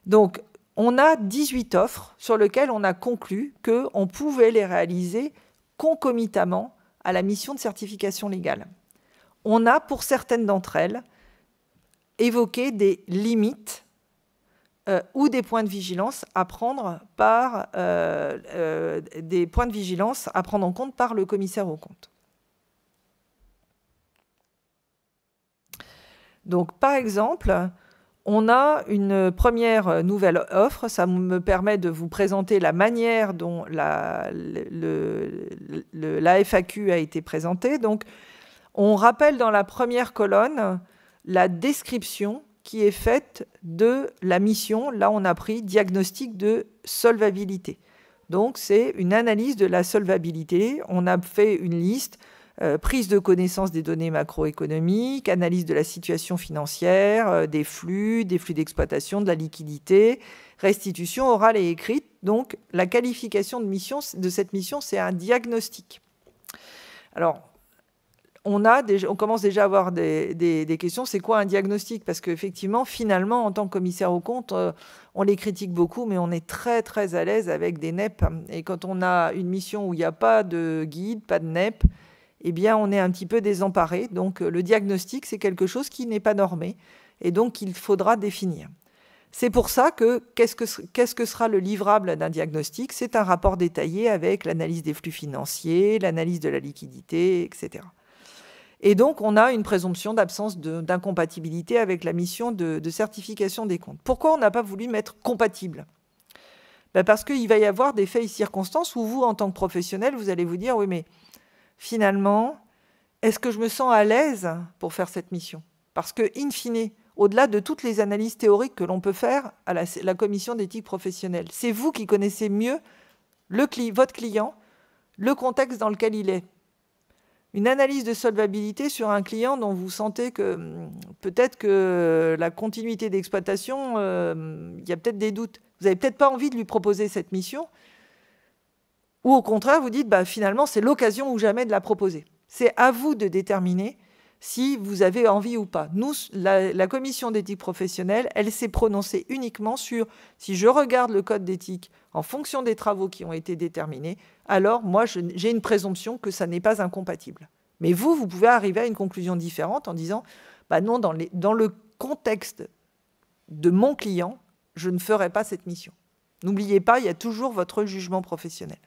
Donc, on a 18 offres sur lesquelles on a conclu qu'on pouvait les réaliser concomitamment à la mission de certification légale. On a, pour certaines d'entre elles, évoqué des limites ou des points de vigilance à prendre en compte par le commissaire aux comptes. Donc, par exemple, on a une première nouvelle offre. Ça me permet de vous présenter la manière dont la FAQ a été présentée. Donc, on rappelle dans la première colonne la description qui est faite de la mission. Là, on a pris diagnostic de solvabilité. Donc, c'est une analyse de la solvabilité. On a fait une liste, prise de connaissance des données macroéconomiques, analyse de la situation financière, des flux d'exploitation, de la liquidité, restitution orale et écrite. Donc, la qualification de cette mission, c'est un diagnostic. Alors, on commence déjà à avoir des questions. C'est quoi un diagnostic? Parce qu'effectivement, finalement, en tant que commissaire aux comptes, on les critique beaucoup, mais on est très, très à l'aise avec des NEP. Et quand on a une mission où il n'y a pas de guide, pas de NEP, eh bien, on est un petit peu désemparé. Donc, le diagnostic, c'est quelque chose qui n'est pas normé et donc il faudra définir. C'est pour ça que qu'est-ce que sera le livrable d'un diagnostic? C'est un rapport détaillé avec l'analyse des flux financiers, l'analyse de la liquidité, etc. Et donc, on a une présomption d'absence d'incompatibilité avec la mission de certification des comptes. Pourquoi on n'a pas voulu mettre compatible? Parce qu'il va y avoir des faits et circonstances où vous, en tant que professionnel, vous allez vous dire « Oui, mais finalement, est-ce que je me sens à l'aise pour faire cette mission ?» Parce que, in fine, au-delà de toutes les analyses théoriques que l'on peut faire à la commission d'éthique professionnelle, c'est vous qui connaissez mieux votre client, le contexte dans lequel il est. Une analyse de solvabilité sur un client dont vous sentez que peut-être que la continuité d'exploitation, il y a peut-être des doutes. Vous n'avez peut-être pas envie de lui proposer cette mission, ou au contraire, vous dites finalement, c'est l'occasion ou jamais de la proposer. C'est à vous de déterminer si vous avez envie ou pas. Nous, la commission d'éthique professionnelle, elle s'est prononcée uniquement sur si je regarde le code d'éthique en fonction des travaux qui ont été déterminés, alors moi, j'ai une présomption que ça n'est pas incompatible. Mais vous pouvez arriver à une conclusion différente en disant non, dans le contexte de mon client, je ne ferai pas cette mission. N'oubliez pas, il y a toujours votre jugement professionnel.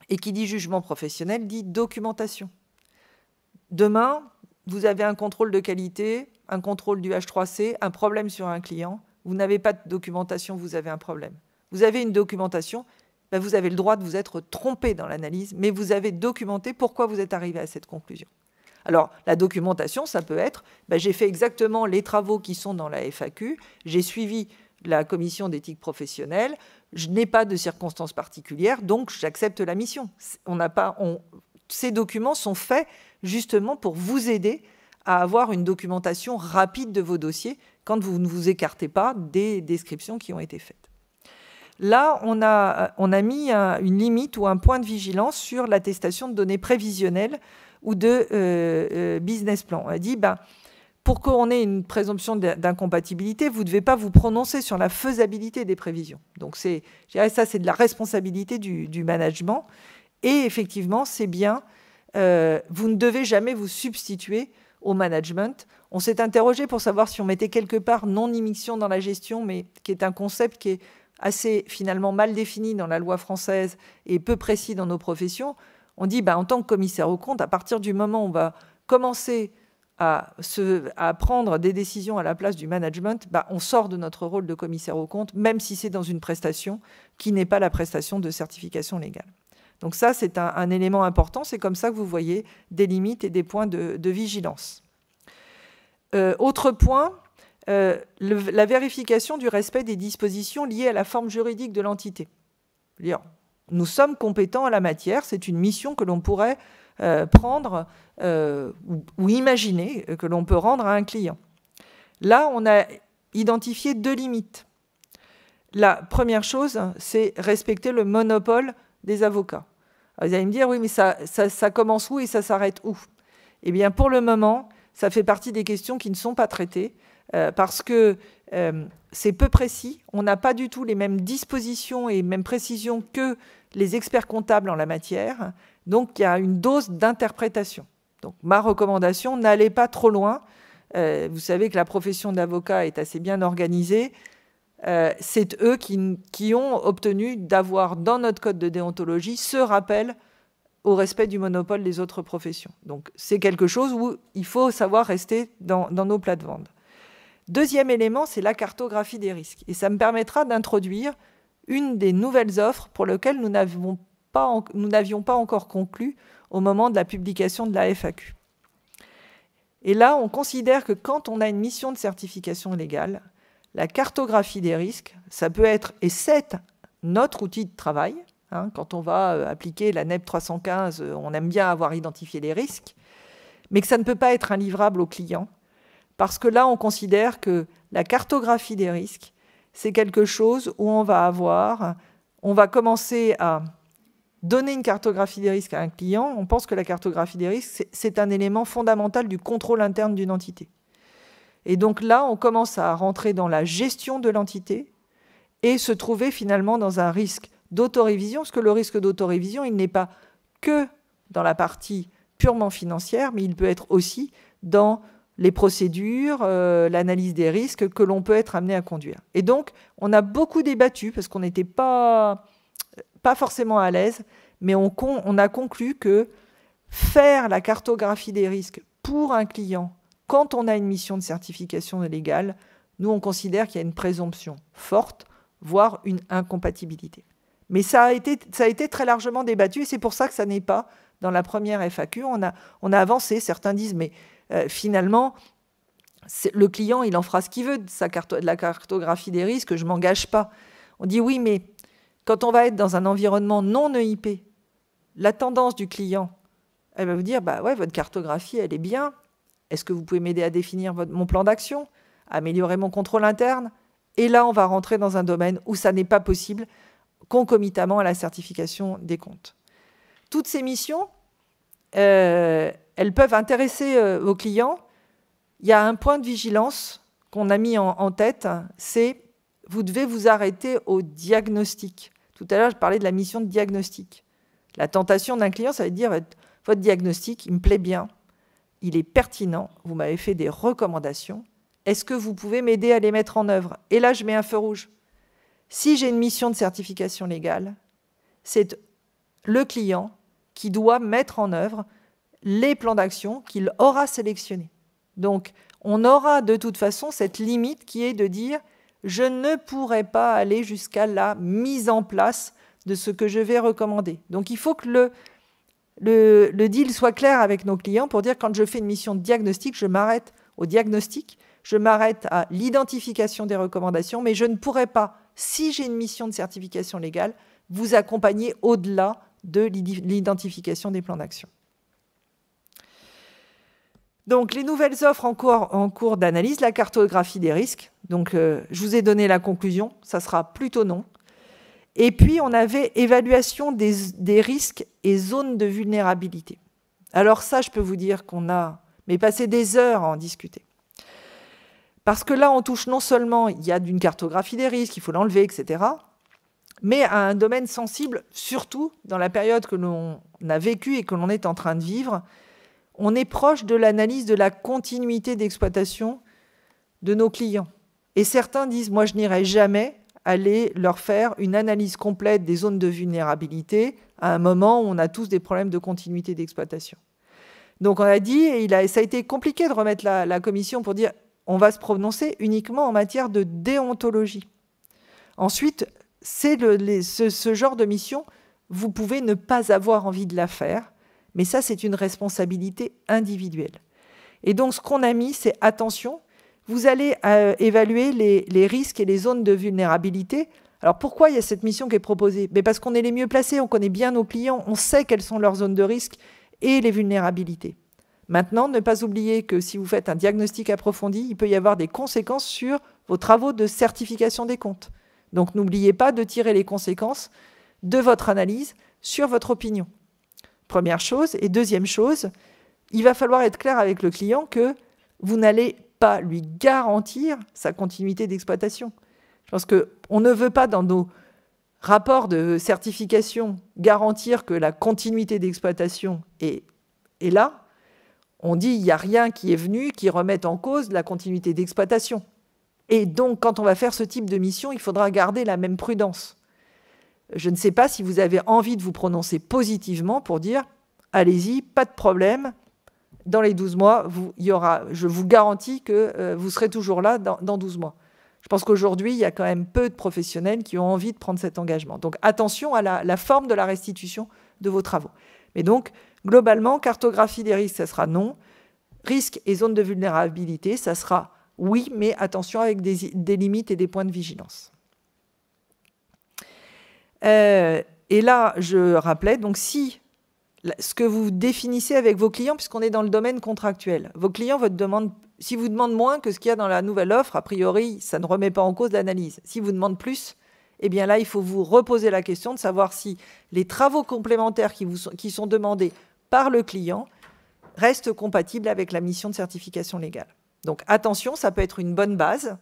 Et qui dit jugement professionnel dit documentation. Demain, vous avez un contrôle de qualité, un contrôle du H3C, un problème sur un client. Vous n'avez pas de documentation, vous avez un problème. Vous avez une documentation, ben vous avez le droit de vous être trompé dans l'analyse, mais vous avez documenté pourquoi vous êtes arrivé à cette conclusion. Alors, la documentation, ça peut être, ben j'ai fait exactement les travaux qui sont dans la FAQ, j'ai suivi la commission d'éthique professionnelle, je n'ai pas de circonstances particulières, donc j'accepte la mission. Ces documents sont faits justement pour vous aider à avoir une documentation rapide de vos dossiers quand vous ne vous écartez pas des descriptions qui ont été faites. Là, on a mis une limite ou un point de vigilance sur l'attestation de données prévisionnelles ou de business plan. On a dit, pour qu'on ait une présomption d'incompatibilité, vous ne devez pas vous prononcer sur la faisabilité des prévisions. Donc, je dirais, ça, c'est de la responsabilité du management. Et effectivement, c'est bien, vous ne devez jamais vous substituer au management. On s'est interrogé pour savoir si on mettait quelque part non-immixtion dans la gestion, mais qui est un concept qui est assez finalement mal défini dans la loi française et peu précis dans nos professions. On dit, en tant que commissaire aux comptes, à partir du moment où on va commencer à prendre des décisions à la place du management, on sort de notre rôle de commissaire aux comptes, même si c'est dans une prestation qui n'est pas la prestation de certification légale. Donc ça, c'est un élément important. C'est comme ça que vous voyez des limites et des points de vigilance. Autre point, la vérification du respect des dispositions liées à la forme juridique de l'entité. Nous sommes compétents en la matière. C'est une mission que l'on pourrait prendre ou imaginer que l'on peut rendre à un client. Là, on a identifié 2 limites. La première chose, c'est respecter le monopole des avocats. Alors, vous allez me dire, oui, mais ça commence où et ça s'arrête où? Eh bien, pour le moment, ça fait partie des questions qui ne sont pas traitées parce que c'est peu précis. On n'a pas du tout les mêmes dispositions et mêmes précisions que les experts comptables en la matière. Donc, il y a une dose d'interprétation. Donc, ma recommandation, n'allez pas trop loin. Vous savez que la profession d'avocat est assez bien organisée. C'est eux qui ont obtenu d'avoir dans notre code de déontologie ce rappel au respect du monopole des autres professions. Donc, c'est quelque chose où il faut savoir rester dans nos plates-bandes. Deuxième élément, c'est la cartographie des risques. Et ça me permettra d'introduire une des nouvelles offres pour lesquelles nous n'avions pas encore conclu au moment de la publication de la FAQ. Et là, on considère que quand on a une mission de certification légale, la cartographie des risques, ça peut être, et c'est notre outil de travail, quand on va appliquer la NEP 315, on aime bien avoir identifié les risques, mais que ça ne peut pas être un livrable au client, parce que là, on considère que la cartographie des risques, c'est quelque chose où on va commencer à donner une cartographie des risques à un client. On pense que la cartographie des risques, c'est un élément fondamental du contrôle interne d'une entité. Et donc là, on commence à rentrer dans la gestion de l'entité et se trouver finalement dans un risque d'autorévision, parce que le risque d'autorévision, il n'est pas que dans la partie purement financière, mais il peut être aussi dans les procédures, l'analyse des risques que l'on peut être amené à conduire. Et donc, on a beaucoup débattu, parce qu'on n'était pas forcément à l'aise, mais on a conclu que faire la cartographie des risques pour un client, quand on a une mission de certification légale, nous, on considère qu'il y a une présomption forte, voire une incompatibilité. Mais ça a été très largement débattu, et c'est pour ça que ça n'est pas dans la première FAQ. On a avancé, certains disent, mais finalement, le client, il en fera ce qu'il veut de la cartographie des risques, je ne m'engage pas. On dit oui, mais quand on va être dans un environnement non EIP, la tendance du client, elle va vous dire, ouais, votre cartographie, elle est bien. Est-ce que vous pouvez m'aider à définir mon plan d'action, améliorer mon contrôle interne? Et là, on va rentrer dans un domaine où ça n'est pas possible, concomitamment à la certification des comptes. Toutes ces missions, elles peuvent intéresser vos clients. Il y a un point de vigilance qu'on a mis en tête, c'est vous devez vous arrêter au diagnostic. Tout à l'heure, je parlais de la mission de diagnostic. La tentation d'un client, ça va être de dire, votre diagnostic, il me plaît bien, il est pertinent, vous m'avez fait des recommandations, est-ce que vous pouvez m'aider à les mettre en œuvre? Et là, je mets un feu rouge. Si j'ai une mission de certification légale, c'est le client qui doit mettre en œuvre les plans d'action qu'il aura sélectionnés. Donc, on aura de toute façon cette limite qui est de dire « je ne pourrai pas aller jusqu'à la mise en place de ce que je vais recommander ». Donc, il faut que le deal soit clair avec nos clients pour dire quand je fais une mission de diagnostic, je m'arrête au diagnostic, je m'arrête à l'identification des recommandations, mais je ne pourrai pas, si j'ai une mission de certification légale, vous accompagner au-delà de l'identification des plans d'action. Donc, les nouvelles offres en cours d'analyse, la cartographie des risques. Donc, je vous ai donné la conclusion, ça sera plutôt non. Et puis, on avait évaluation des risques et zones de vulnérabilité. Alors ça, je peux vous dire qu'on a passé des heures à en discuter. Parce que là, on touche non seulement, il y a d'une cartographie des risques, il faut l'enlever, etc., mais à un domaine sensible, surtout dans la période que l'on a vécue et que l'on est en train de vivre. On est proche de l'analyse de la continuité d'exploitation de nos clients. Et certains disent, moi, je n'irai jamais aller leur faire une analyse complète des zones de vulnérabilité à un moment où on a tous des problèmes de continuité d'exploitation. Donc, on a dit, et ça a été compliqué de remettre la commission pour dire, on va se prononcer uniquement en matière de déontologie. Ensuite, c'est ce genre de mission, vous pouvez ne pas avoir envie de la faire, mais ça, c'est une responsabilité individuelle. Et donc, ce qu'on a mis, c'est attention, vous allez évaluer les risques et les zones de vulnérabilité. Alors, pourquoi il y a cette mission qui est proposée? Mais parce qu'on est les mieux placés, on connaît bien nos clients, on sait quelles sont leurs zones de risque et les vulnérabilités. Maintenant, ne pas oublier que si vous faites un diagnostic approfondi, il peut y avoir des conséquences sur vos travaux de certification des comptes. Donc, n'oubliez pas de tirer les conséquences de votre analyse sur votre opinion. Première chose. Et deuxième chose, il va falloir être clair avec le client que vous n'allez pas lui garantir sa continuité d'exploitation. Je pense qu'on ne veut pas, dans nos rapports de certification, garantir que la continuité d'exploitation est là. On dit qu'il n'y a rien qui est venu qui remette en cause la continuité d'exploitation. Et donc, quand on va faire ce type de mission, il faudra garder la même prudence. Je ne sais pas si vous avez envie de vous prononcer positivement pour dire « allez-y, pas de problème, dans les 12 mois, je vous garantis que vous serez toujours là dans 12 mois ». Je pense qu'aujourd'hui, il y a quand même peu de professionnels qui ont envie de prendre cet engagement. Donc, attention à la forme de la restitution de vos travaux. Mais donc, globalement, cartographie des risques, ça sera non. Risques et zones de vulnérabilité, ça sera oui, mais attention avec des limites et des points de vigilance. Et là, je rappelais, donc si ce que vous définissez avec vos clients, puisqu'on est dans le domaine contractuel, vos clients si vous demandent moins que ce qu'il y a dans la nouvelle offre, a priori, ça ne remet pas en cause l'analyse. Si vous demandez plus, eh bien là, il faut vous reposer la question de savoir si les travaux complémentaires qui sont demandés par le client restent compatibles avec la mission de certification légale. Donc attention, ça peut être une bonne base,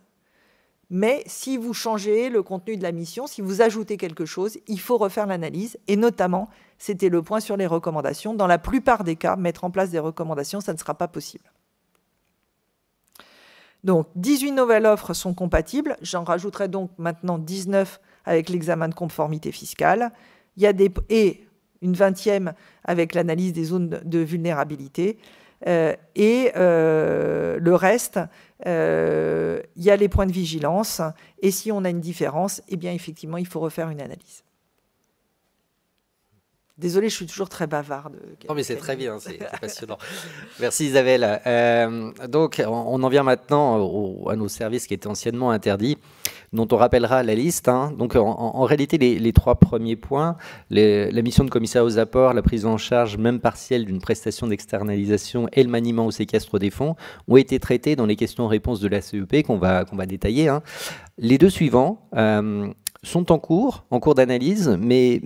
mais si vous changez le contenu de la mission, si vous ajoutez quelque chose, il faut refaire l'analyse. Et notamment, c'était le point sur les recommandations. Dans la plupart des cas, mettre en place des recommandations, ça ne sera pas possible. Donc, 18 nouvelles offres sont compatibles. J'en rajouterai donc maintenant 19 avec l'examen de conformité fiscale. Il y a et une 20e avec l'analyse des zones de vulnérabilité. Le reste, il y a les points de vigilance. Et si on a une différence, eh bien, effectivement, il faut refaire une analyse. Désolée, je suis toujours très bavarde. Non, mais c'est très bien, c'est passionnant. Merci Isabelle. Donc, on en vient maintenant à nos services qui étaient anciennement interdits, dont on rappellera la liste. Donc, en réalité, les trois premiers points, la mission de commissaire aux apports, la prise en charge, même partielle, d'une prestation d'externalisation et le maniement au séquestre des fonds, ont été traités dans les questions-réponses de la CEP qu'on va détailler. Les deux suivants sont en cours d'analyse, mais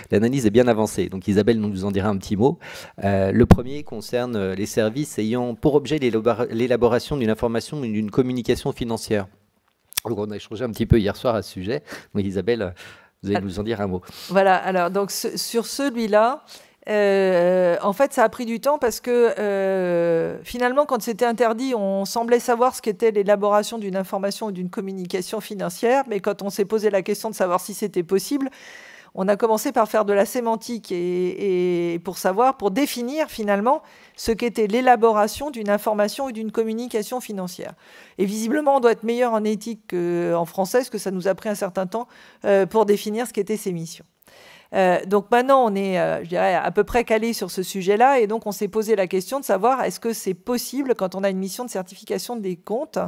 l'analyse est bien avancée. Donc Isabelle nous en dira un petit mot. Le premier concerne les services ayant pour objet l'élaboration d'une information ou d'une communication financière. Donc on a échangé un petit peu hier soir à ce sujet. Donc Isabelle, vous allez nous en dire un mot. Voilà, alors donc sur celui-là, en fait, ça a pris du temps parce que finalement, quand c'était interdit, on semblait savoir ce qu'était l'élaboration d'une information ou d'une communication financière, mais quand on s'est posé la question de savoir si c'était possible, on a commencé par faire de la sémantique et pour définir finalement ce qu'était l'élaboration d'une information ou d'une communication financière. Et visiblement, on doit être meilleur en éthique qu'en français, parce que ça nous a pris un certain temps pour définir ce qu'étaient ces missions. Donc maintenant, on est, je dirais, à peu près calé sur ce sujet-là, et donc on s'est posé la question de savoir est-ce que c'est possible quand on a une mission de certification des comptes.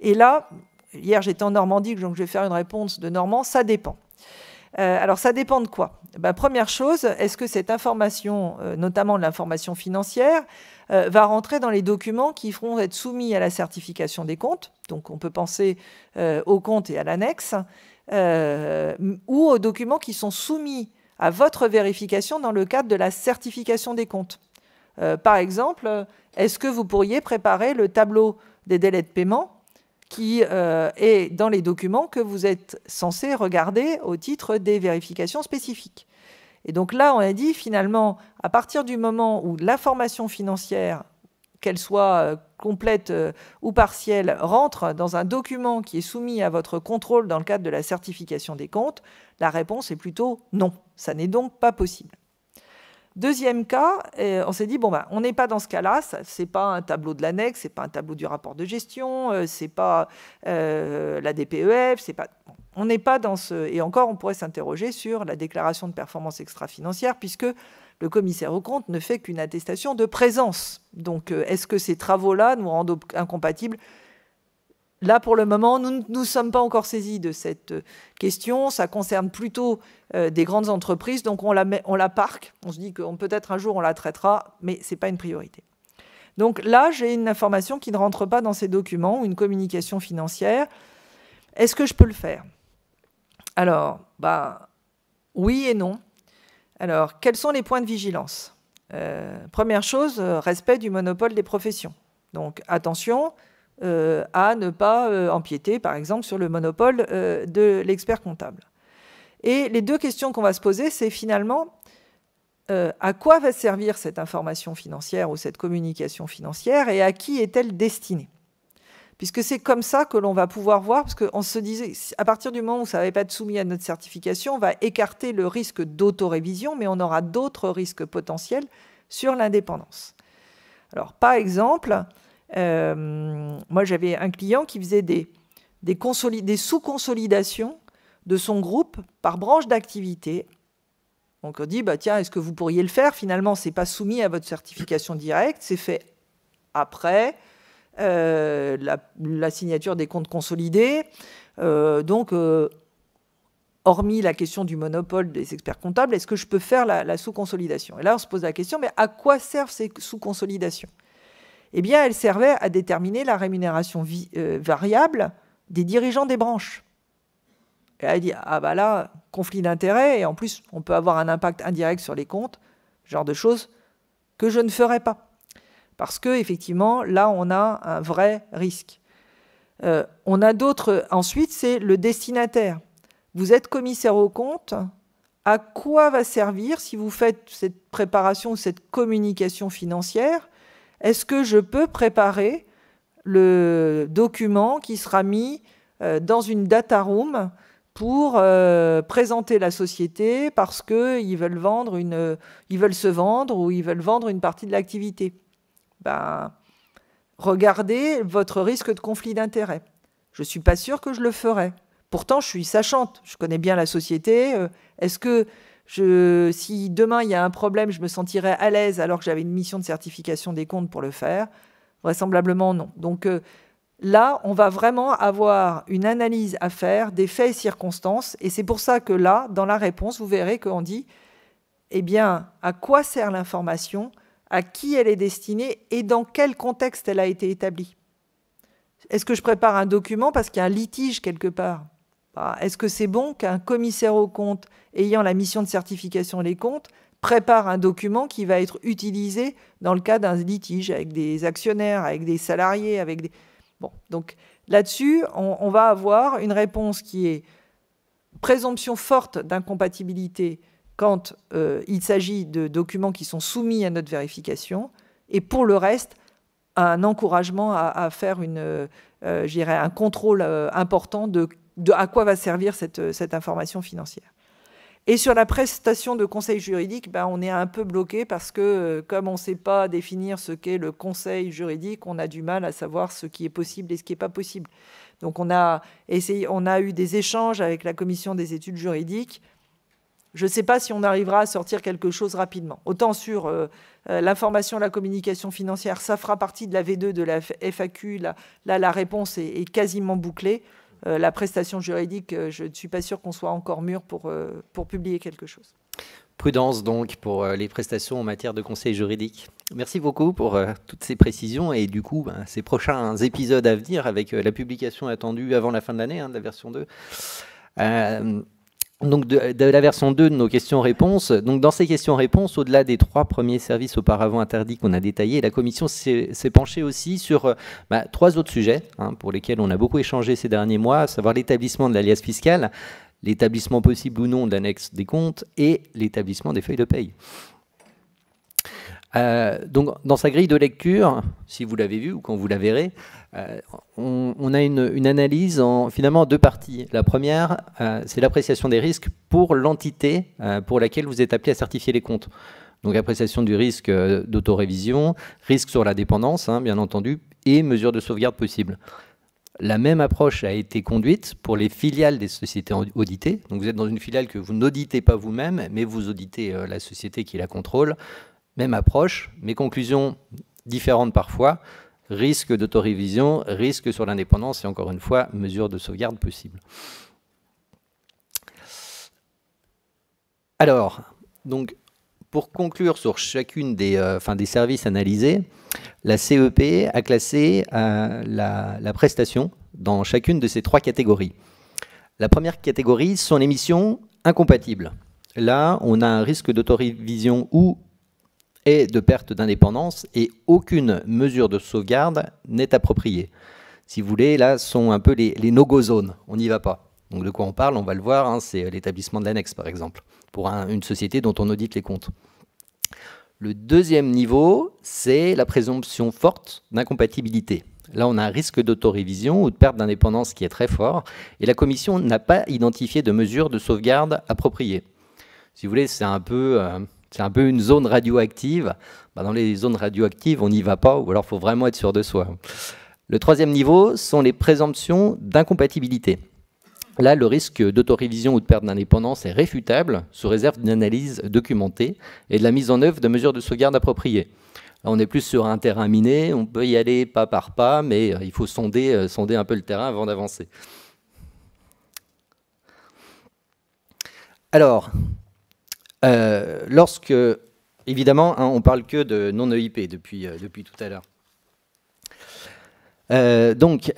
Et là, hier j'étais en Normandie, donc je vais faire une réponse de Normand, ça dépend. Alors ça dépend de quoi ? Première chose, est-ce que cette information, notamment l'information financière, va rentrer dans les documents qui feront être soumis à la certification des comptes ? Donc on peut penser aux comptes et à l'annexe, ou aux documents qui sont soumis à votre vérification dans le cadre de la certification des comptes. Par exemple, est-ce que vous pourriez préparer le tableau des délais de paiement qui est dans les documents que vous êtes censé regarder au titre des vérifications spécifiques. Et donc là, on a dit finalement, à partir du moment où l'information financière, qu'elle soit complète ou partielle, rentre dans un document qui est soumis à votre contrôle dans le cadre de la certification des comptes, la réponse est plutôt non. Ça n'est donc pas possible. Deuxième cas, on s'est dit, on n'est pas dans ce cas-là, ce n'est pas un tableau de l'annexe, ce n'est pas un tableau du rapport de gestion, ce n'est pas la DPEF, on n'est pas dans ce... Et encore, on pourrait s'interroger sur la déclaration de performance extra-financière, puisque le commissaire aux comptes ne fait qu'une attestation de présence. Donc, est-ce que ces travaux-là nous rendent incompatibles ? Là, pour le moment, nous ne sommes pas encore saisis de cette question. Ça concerne plutôt des grandes entreprises, donc on la parque. On se dit que peut-être un jour on la traitera, mais ce n'est pas une priorité. Donc là, j'ai une information qui ne rentre pas dans ces documents ou une communication financière. Est-ce que je peux le faire ? Alors, oui et non. Alors, quels sont les points de vigilance ? Première chose, respect du monopole des professions. Donc, attention à ne pas empiéter, par exemple, sur le monopole de l'expert comptable. Et les deux questions qu'on va se poser, c'est finalement à quoi va servir cette information financière ou cette communication financière et à qui est-elle destinée ? Puisque c'est comme ça que l'on va pouvoir voir, parce qu'on se disait, à partir du moment où ça ne va pas être soumis à notre certification, on va écarter le risque d'autorévision, mais on aura d'autres risques potentiels sur l'indépendance. Alors, par exemple, moi j'avais un client qui faisait des sous-consolidations de son groupe par branche d'activité. Donc on dit, tiens, est-ce que vous pourriez le faire ? Finalement, ce n'est pas soumis à votre certification directe, c'est fait après la signature des comptes consolidés. Hormis la question du monopole des experts comptables, est-ce que je peux faire la sous-consolidation ? Et là, on se pose la question, mais à quoi servent ces sous-consolidations ? Eh bien, elles servaient à déterminer la rémunération variable des dirigeants des branches. Et elle a dit, là, conflit d'intérêts, et en plus, on peut avoir un impact indirect sur les comptes, genre de choses que je ne ferai pas. Parce qu'effectivement, là, on a un vrai risque. On a d'autres... Ensuite, c'est le destinataire. Vous êtes commissaire aux comptes. À quoi va servir, si vous faites cette préparation ou cette communication financière, est-ce que je peux préparer le document qui sera mis dans une data room pour présenter la société parce qu'ils veulent se vendre ou ils veulent vendre une partie de l'activité ? Regardez votre risque de conflit d'intérêts. Je ne suis pas sûre que je le ferai. Pourtant, je suis sachante, je connais bien la société. Est-ce que si demain il y a un problème, je me sentirais à l'aise alors que j'avais une mission de certification des comptes pour le faire ? Vraisemblablement non. Donc là, on va vraiment avoir une analyse à faire des faits et circonstances. Et c'est pour ça que là, dans la réponse, vous verrez qu'on dit, à quoi sert l'information ? À qui elle est destinée et dans quel contexte elle a été établie. Est-ce que je prépare un document parce qu'il y a un litige quelque part ? Est-ce que c'est bon qu'un commissaire aux comptes ayant la mission de certification des comptes prépare un document qui va être utilisé dans le cas d'un litige avec des actionnaires, avec des salariés, avec des... Donc là-dessus, on va avoir une réponse qui est présomption forte d'incompatibilité quand il s'agit de documents qui sont soumis à notre vérification, et pour le reste, un encouragement à faire je dirais un contrôle important de à quoi va servir cette information financière. Et sur la prestation de conseil juridique, on est un peu bloqué parce que comme on ne sait pas définir ce qu'est le conseil juridique, on a du mal à savoir ce qui est possible et ce qui n'est pas possible. Donc on a eu des échanges avec la commission des études juridiques. Je ne sais pas si on arrivera à sortir quelque chose rapidement. Autant sur l'information, la communication financière, ça fera partie de la V2 de la FAQ. Là la réponse est quasiment bouclée. La prestation juridique, je ne suis pas sûr qu'on soit encore mûr pour publier quelque chose. Prudence donc pour les prestations en matière de conseil juridique. Merci beaucoup pour toutes ces précisions et du coup ces prochains épisodes à venir avec la publication attendue avant la fin de l'année de la version 2. Donc de la version 2 de nos questions-réponses. Donc dans ces questions-réponses, au-delà des 3 premiers services auparavant interdits qu'on a détaillés, la commission s'est penchée aussi sur 3 autres sujets pour lesquels on a beaucoup échangé ces derniers mois, à savoir l'établissement de l'alias fiscal, l'établissement possible ou non de l'annexe des comptes et l'établissement des feuilles de paye. Donc, dans sa grille de lecture, si vous l'avez vu ou quand vous la verrez, on a une analyse en finalement 2 parties. La première, c'est l'appréciation des risques pour l'entité pour laquelle vous êtes appelé à certifier les comptes. Donc, appréciation du risque d'autorévision, risque sur la dépendance, bien entendu, et mesures de sauvegarde possibles. La même approche a été conduite pour les filiales des sociétés auditées. Donc, vous êtes dans une filiale que vous n'auditez pas vous-même, mais vous auditez la société qui la contrôle. Même approche, mais conclusions différentes parfois. Risque d'autorévision, risque sur l'indépendance et encore une fois, mesures de sauvegarde possibles. Alors, donc, pour conclure sur chacune des services analysés, la CEP a classé la prestation dans chacune de ces 3 catégories. La première catégorie sont les missions incompatibles. Là, on a un risque d'autorévision ou et de perte d'indépendance et aucune mesure de sauvegarde n'est appropriée. Si vous voulez, là sont un peu les no-go zones, on n'y va pas. Donc de quoi on parle, on va le voir, c'est l'établissement de l'annexe par exemple, pour une société dont on audite les comptes. Le deuxième niveau, c'est la présomption forte d'incompatibilité. Là, on a un risque d'autorévision ou de perte d'indépendance qui est très fort, et la commission n'a pas identifié de mesures de sauvegarde appropriées. Si vous voulez, c'est un peu une zone radioactive. Dans les zones radioactives, on n'y va pas, ou alors il faut vraiment être sûr de soi. Le troisième niveau sont les présomptions d'incompatibilité. Là, le risque d'autorévision ou de perte d'indépendance est réfutable, sous réserve d'une analyse documentée et de la mise en œuvre de mesures de sauvegarde appropriées. Là, on est plus sur un terrain miné, on peut y aller pas par pas, mais il faut sonder un peu le terrain avant d'avancer. Alors, lorsque, évidemment, on parle que de non-EIP depuis tout à l'heure. Donc,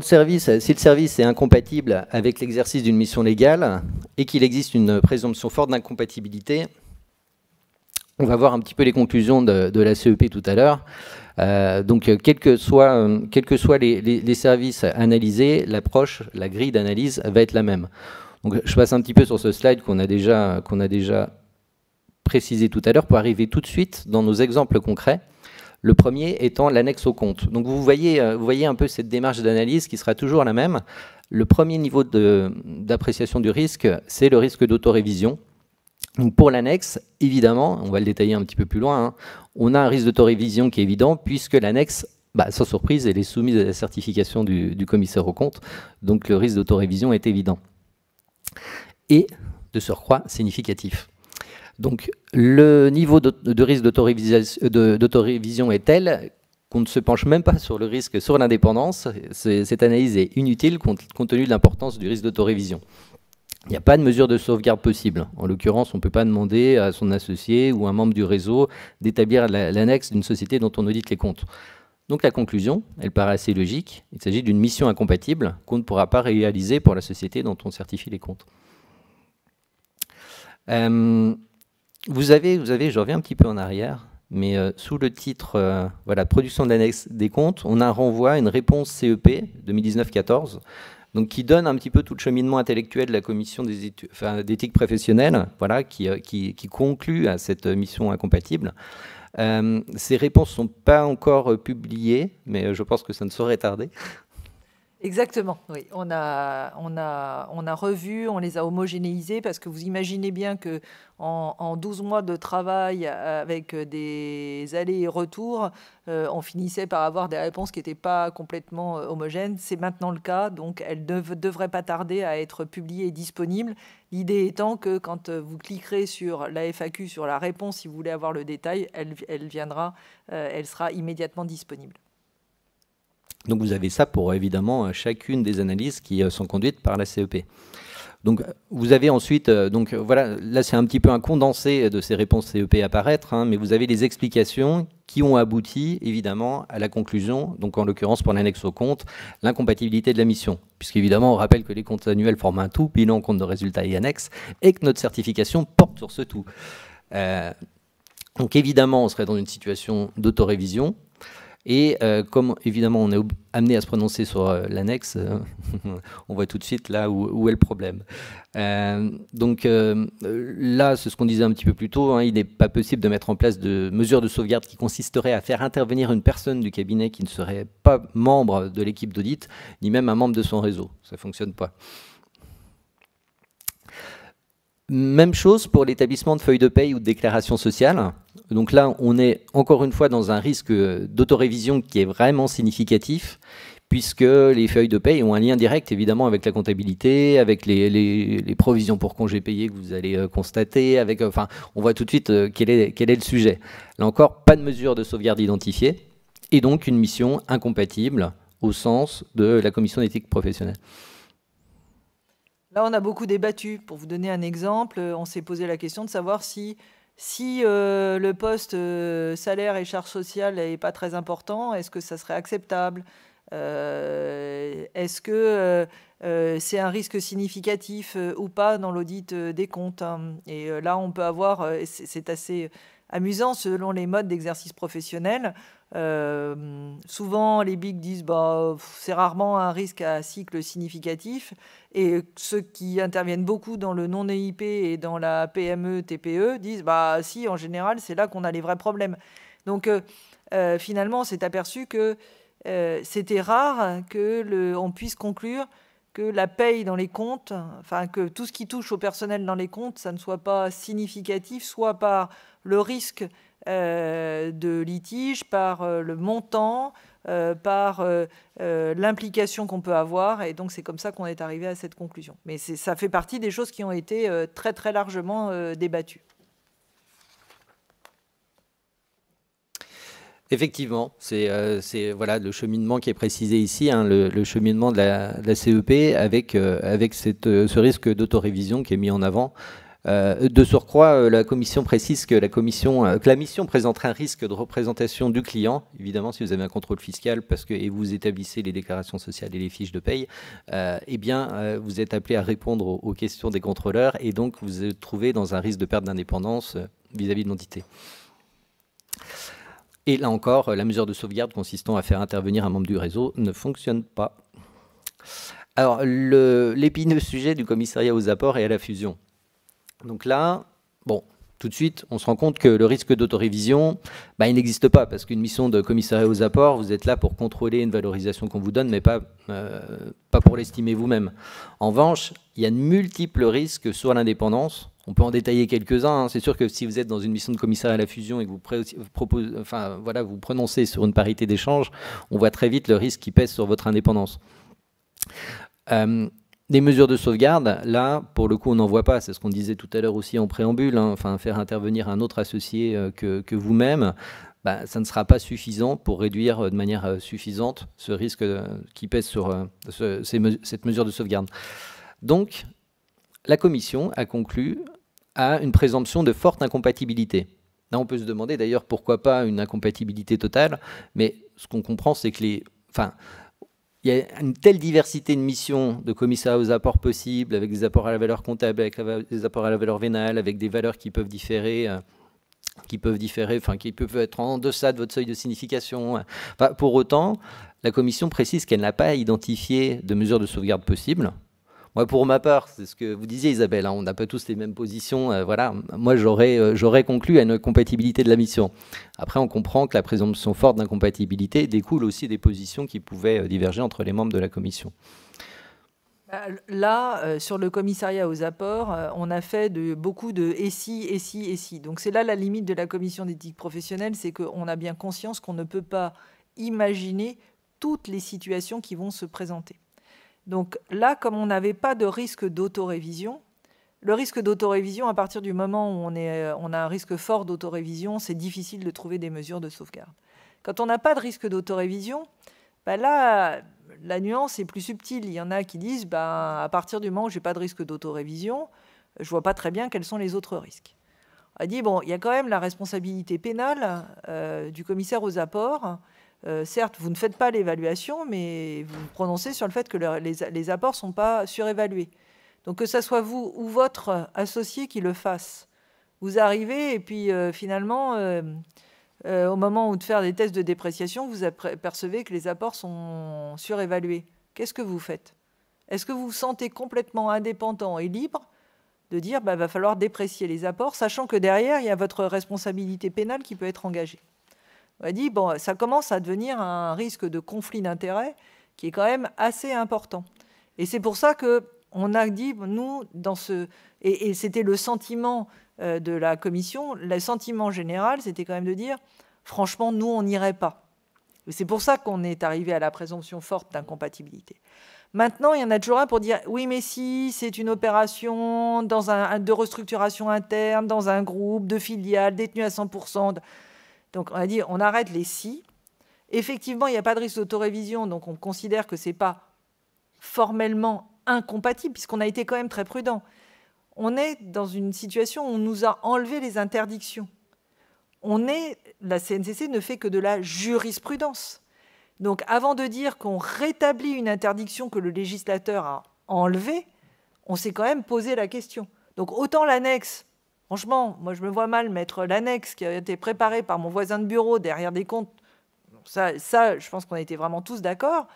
si le service est incompatible avec l'exercice d'une mission légale et qu'il existe une présomption forte d'incompatibilité, on va voir un petit peu les conclusions de la CEP tout à l'heure. Donc, quels que soient les services analysés, l'approche, la grille d'analyse va être la même. Donc, je passe un petit peu sur ce slide qu'on a déjà précisé tout à l'heure pour arriver tout de suite dans nos exemples concrets. Le premier étant l'annexe au compte. Donc vous voyez un peu cette démarche d'analyse qui sera toujours la même. Le premier niveau d'appréciation du risque, c'est le risque d'autorévision. Donc pour l'annexe, évidemment, on va le détailler un petit peu plus loin, on a un risque d'autorévision qui est évident puisque l'annexe, sans surprise, elle est soumise à la certification du commissaire aux comptes. Donc le risque d'autorévision est évident. Et de surcroît significatif. Donc, le niveau de risque d'autorévision est tel qu'on ne se penche même pas sur le risque sur l'indépendance. Cette analyse est inutile compte tenu de l'importance du risque d'autorévision. Il n'y a pas de mesure de sauvegarde possible. En l'occurrence, on ne peut pas demander à son associé ou un membre du réseau d'établir l'annexe d'une société dont on audite les comptes. Donc la conclusion, elle paraît assez logique. Il s'agit d'une mission incompatible qu'on ne pourra pas réaliser pour la société dont on certifie les comptes. Vous avez, je reviens un petit peu en arrière, mais sous le titre production de l'annexe des comptes, on a un renvoi, une réponse CEP 2019-14 donc qui donne un petit peu tout le cheminement intellectuel de la commission d'éthique professionnelle, voilà, qui conclut à cette mission incompatible. Ces réponses ne sont pas encore publiées, mais je pense que ça ne saurait tarder. Exactement, oui. On a revu, on les a homogénéisés, parce que vous imaginez bien que en 12 mois de travail avec des allers et retours, on finissait par avoir des réponses qui n'étaient pas complètement homogènes. C'est maintenant le cas, donc elles ne devraient pas tarder à être publiées et disponibles. L'idée étant que quand vous cliquerez sur la FAQ, sur la réponse, si vous voulez avoir le détail, elle viendra, elle sera immédiatement disponible. Donc vous avez ça pour évidemment chacune des analyses qui sont conduites par la CEP. Donc vous avez ensuite, donc voilà, là c'est un petit peu un condensé de ces réponses CEP apparaître, hein, mais vous avez les explications qui ont abouti évidemment à la conclusion, donc en l'occurrence pour l'annexe au compte, l'incompatibilité de la mission. Puisqu'évidemment on rappelle que les comptes annuels forment un tout, bilan, compte de résultats et annexe, et que notre certification porte sur ce tout. Donc évidemment on serait dans une situation d'autorévision. Et comme évidemment on est amené à se prononcer sur l'annexe, on voit tout de suite là où est le problème. Donc là, c'est ce qu'on disait un petit peu plus tôt, hein, il n'est pas possible de mettre en place de mesures de sauvegarde qui consisteraient à faire intervenir une personne du cabinet qui ne serait pas membre de l'équipe d'audit, ni même un membre de son réseau. Ça ne fonctionne pas. Même chose pour l'établissement de feuilles de paye ou de déclaration sociale. Donc là, on est encore une fois dans un risque d'autorévision qui est vraiment significatif, puisque les feuilles de paye ont un lien direct évidemment avec la comptabilité, avec les provisions pour congés payés que vous allez constater, avec, enfin, on voit tout de suite quel est le sujet. Là encore, pas de mesure de sauvegarde identifiée, et donc une mission incompatible au sens de la commission d'éthique professionnelle. Là, on a beaucoup débattu. Pour vous donner un exemple, on s'est posé la question de savoir si le poste salaire et charges sociales n'est pas très important, est-ce que ça serait acceptable? Est-ce que c'est un risque significatif ou pas dans l'audit des comptes, hein? Et là, on peut avoir, c'est assez amusant selon les modes d'exercice professionnel. Souvent, les bigs disent bah, c'est rarement un risque à cycle significatif. Et ceux qui interviennent beaucoup dans le non-EIP et dans la PME, TPE disent bah si, en général, c'est là qu'on a les vrais problèmes. Donc, finalement, on s'est aperçu que c'était rare qu'on puisse conclure que la paye dans les comptes, enfin que tout ce qui touche au personnel dans les comptes, ça ne soit pas significatif, soit par le risque de litige, par le montant, par l'implication qu'on peut avoir. Et donc, c'est comme ça qu'on est arrivé à cette conclusion. Mais ça fait partie des choses qui ont été très, très largement débattues. Effectivement, c'est voilà, le cheminement qui est précisé ici, hein, le cheminement de la CEP avec ce risque d'autorévision qui est mis en avant. De surcroît, la commission précise que la mission présentera un risque de représentation du client, évidemment si vous avez un contrôle fiscal et vous établissez les déclarations sociales et les fiches de paye, eh bien vous êtes appelé à répondre aux questions des contrôleurs et donc vous vous trouvez dans un risque de perte d'indépendance vis-à-vis de l'entité. Et là encore, la mesure de sauvegarde consistant à faire intervenir un membre du réseau ne fonctionne pas. Alors, l'épineux sujet du commissariat aux apports et à la fusion. Donc là, bon, tout de suite, on se rend compte que le risque d'autorévision, bah, il n'existe pas, parce qu'une mission de commissariat aux apports, vous êtes là pour contrôler une valorisation qu'on vous donne, mais pas pour l'estimer vous-même. En revanche, il y a de multiples risques sur l'indépendance. On peut en détailler quelques-uns. Hein. C'est sûr que si vous êtes dans une mission de commissariat à la fusion et que vous prononcez sur une parité d'échange, on voit très vite le risque qui pèse sur votre indépendance. Des mesures de sauvegarde, là, pour le coup, on n'en voit pas. C'est ce qu'on disait tout à l'heure aussi en préambule. Hein. Enfin, faire intervenir un autre associé que vous-même, bah, ça ne sera pas suffisant pour réduire de manière suffisante ce risque qui pèse sur cette mesure de sauvegarde. Donc, la commission a conclu à une présomption de forte incompatibilité. Là, on peut se demander d'ailleurs pourquoi pas une incompatibilité totale, mais ce qu'on comprend, c'est que il y a une telle diversité de missions de commissariat aux apports possibles, avec des apports à la valeur comptable, avec des apports à la valeur vénale, avec des valeurs qui peuvent différer qui peuvent différer, enfin qui peuvent être en deçà de votre seuil de signification. Enfin, pour autant, la Commission précise qu'elle n'a pas identifié de mesures de sauvegarde possibles. Moi, pour ma part, c'est ce que vous disiez, Isabelle, hein, on n'a pas tous les mêmes positions. Voilà, moi, j'aurais conclu à une compatibilité de la mission. Après, on comprend que la présomption forte d'incompatibilité découle aussi des positions qui pouvaient diverger entre les membres de la Commission. Là, sur le commissariat aux apports, on a fait beaucoup de et si, et si, et si. Donc c'est là la limite de la commission d'éthique professionnelle, c'est qu'on a bien conscience qu'on ne peut pas imaginer toutes les situations qui vont se présenter. Donc là, comme on n'avait pas de risque d'autorévision, le risque d'autorévision, à partir du moment où on a un risque fort d'autorévision, c'est difficile de trouver des mesures de sauvegarde. Quand on n'a pas de risque d'autorévision, ben là, la nuance est plus subtile. Il y en a qui disent, à partir du moment où je n'ai pas de risque d'autorévision, je ne vois pas très bien quels sont les autres risques. On a dit, bon, il y a quand même la responsabilité pénale du commissaire aux apports. Certes, vous ne faites pas l'évaluation, mais vous vous prononcez sur le fait que les apports ne sont pas surévalués. Donc que ce soit vous ou votre associé qui le fasse, vous arrivez et puis finalement, au moment où de faire des tests de dépréciation, vous percevez que les apports sont surévalués. Qu'est-ce que vous faites? Est-ce que vous vous sentez complètement indépendant et libre de dire qu'il va falloir déprécier les apports, sachant que derrière, il y a votre responsabilité pénale qui peut être engagée? On a dit, bon, ça commence à devenir un risque de conflit d'intérêts qui est quand même assez important. Et c'est pour ça qu'on a dit, nous, et c'était le sentiment de la commission, le sentiment général, c'était quand même de dire, franchement, nous, on n'irait pas. Et c'est pour ça qu'on est arrivé à la présomption forte d'incompatibilité. Maintenant, il y en a toujours un pour dire, oui, mais si c'est une opération de restructuration interne, dans un groupe de filiales détenues à 100%, donc on a dit, on arrête les si. Effectivement, il n'y a pas de risque d'autorévision, donc on considère que ce n'est pas formellement incompatible, puisqu'on a été quand même très prudent. On est dans une situation où on nous a enlevé les interdictions. La CNCC ne fait que de la jurisprudence. Donc avant de dire qu'on rétablit une interdiction que le législateur a enlevée, on s'est quand même posé la question. Donc autant l'annexe, franchement, moi je me vois mal mettre l'annexe qui a été préparée par mon voisin de bureau derrière des comptes. Ça je pense qu'on a été vraiment tous d'accord.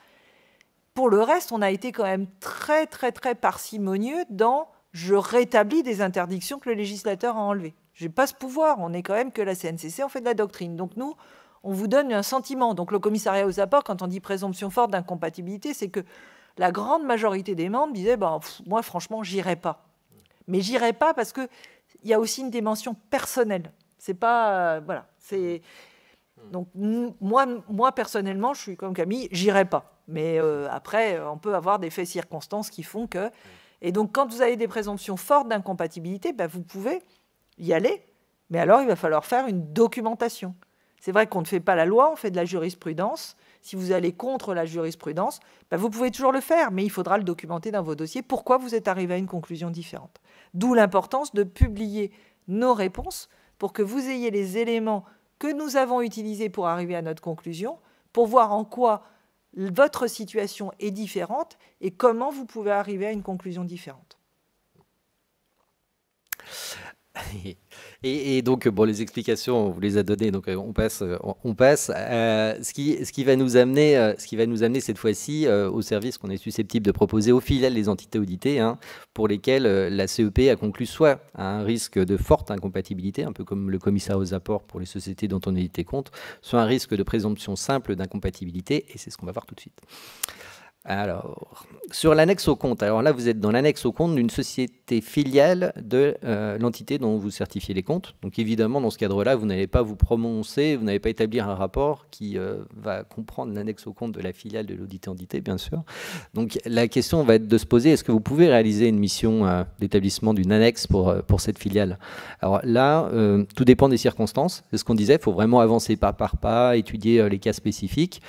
Pour le reste, on a été quand même très, très, très parcimonieux dans « je rétablis des interdictions que le législateur a enlevées ». Je n'ai pas ce pouvoir, on est quand même que la CNCC, on fait de la doctrine. Donc nous, on vous donne un sentiment. Donc le commissariat aux apports, quand on dit présomption forte d'incompatibilité, c'est que la grande majorité des membres disaient moi franchement, j'irai pas. Mais j'irai pas parce qu'il y a aussi une dimension personnelle. C'est pas... voilà. Donc moi, personnellement, je suis comme Camille, j'irai pas. Mais après, on peut avoir des faits circonstances qui font que... Et donc, quand vous avez des présomptions fortes d'incompatibilité, vous pouvez y aller, mais alors il va falloir faire une documentation. C'est vrai qu'on ne fait pas la loi, on fait de la jurisprudence. Si vous allez contre la jurisprudence, vous pouvez toujours le faire, mais il faudra le documenter dans vos dossiers. Pourquoi vous êtes arrivé à une conclusion différente? D'où l'importance de publier nos réponses pour que vous ayez les éléments que nous avons utilisés pour arriver à notre conclusion, pour voir en quoi votre situation est différente et comment vous pouvez arriver à une conclusion différente. Et donc, bon, les explications, on vous les a données, donc on passe. Ce qui va nous amener cette fois-ci au service qu'on est susceptible de proposer aux filiales les entités auditées, pour lesquelles la CEP a conclu soit un risque de forte incompatibilité, un peu comme le commissaire aux apports pour les sociétés dont on édite compte, soit un risque de présomption simple d'incompatibilité, et c'est ce qu'on va voir tout de suite. Alors, sur l'annexe au compte, alors là, vous êtes dans l'annexe au compte d'une société filiale de l'entité dont vous certifiez les comptes. Donc, évidemment, dans ce cadre-là, vous n'allez pas vous prononcer, vous n'allez pas établir un rapport qui va comprendre l'annexe au compte de la filiale de l'audité entité, bien sûr. Donc, la question va être de se poser, est-ce que vous pouvez réaliser une mission d'établissement d'une annexe pour cette filiale? Alors là, tout dépend des circonstances. C'est ce qu'on disait, il faut vraiment avancer pas par pas, étudier les cas spécifiques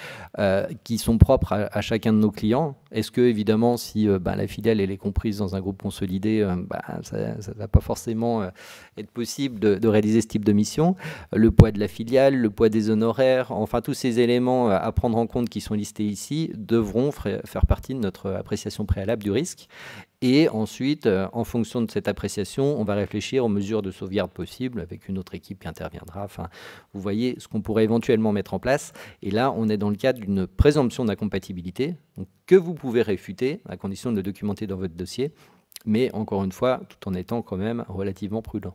qui sont propres à chacun de nos clients. Est-ce que, évidemment, si la filiale elle est comprise dans un groupe consolidé, ça ne va pas forcément être possible de réaliser ce type de mission. Le poids de la filiale, le poids des honoraires, enfin tous ces éléments à prendre en compte qui sont listés ici devront faire partie de notre appréciation préalable du risque. Et ensuite, en fonction de cette appréciation, on va réfléchir aux mesures de sauvegarde possibles avec une autre équipe qui interviendra. Enfin, vous voyez ce qu'on pourrait éventuellement mettre en place. Et là, on est dans le cadre d'une présomption d'incompatibilité que vous pouvez réfuter à condition de le documenter dans votre dossier, mais encore une fois, tout en étant quand même relativement prudent.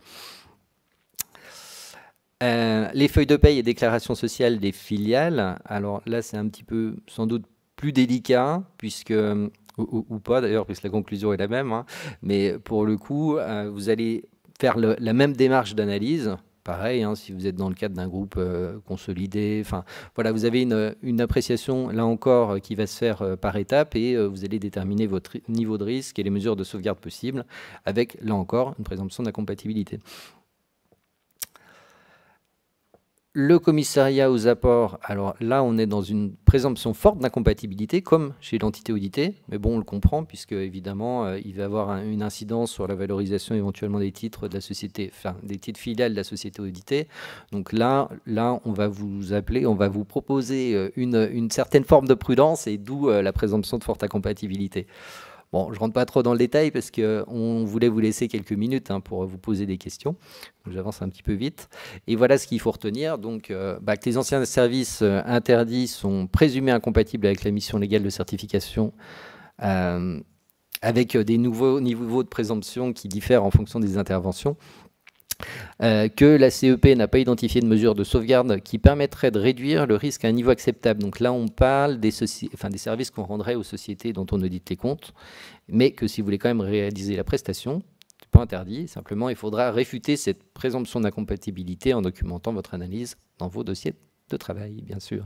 Les feuilles de paye et déclarations sociales des filiales. Alors là, c'est un petit peu sans doute plus délicat, puisque... Ou pas d'ailleurs, puisque la conclusion est la même, hein. Mais pour le coup, vous allez faire la même démarche d'analyse. Pareil, hein, si vous êtes dans le cadre d'un groupe consolidé, enfin voilà, vous avez une appréciation là encore qui va se faire par étapes et vous allez déterminer votre niveau de risque et les mesures de sauvegarde possibles avec là encore une présomption d'incompatibilité. Le commissariat aux apports, alors là, on est dans une présomption forte d'incompatibilité, comme chez l'entité auditée, mais bon, on le comprend, puisque évidemment, il va y avoir une incidence sur la valorisation éventuellement des titres de la société, enfin, des titres filiales de la société auditée. Donc là, on va vous appeler, on va vous proposer une certaine forme de prudence, et d'où la présomption de forte incompatibilité. Bon, je ne rentre pas trop dans le détail parce qu'on voulait vous laisser quelques minutes pour vous poser des questions. J'avance un petit peu vite. Et voilà ce qu'il faut retenir. Donc, que les anciens services interdits sont présumés incompatibles avec la mission légale de certification avec des nouveaux niveaux de présomption qui diffèrent en fonction des interventions. Que la CEP n'a pas identifié de mesures de sauvegarde qui permettraient de réduire le risque à un niveau acceptable. Donc là, on parle des services qu'on rendrait aux sociétés dont on audite les comptes, mais que si vous voulez quand même réaliser la prestation, c'est pas interdit, simplement il faudra réfuter cette présomption d'incompatibilité en documentant votre analyse dans vos dossiers de travail, bien sûr.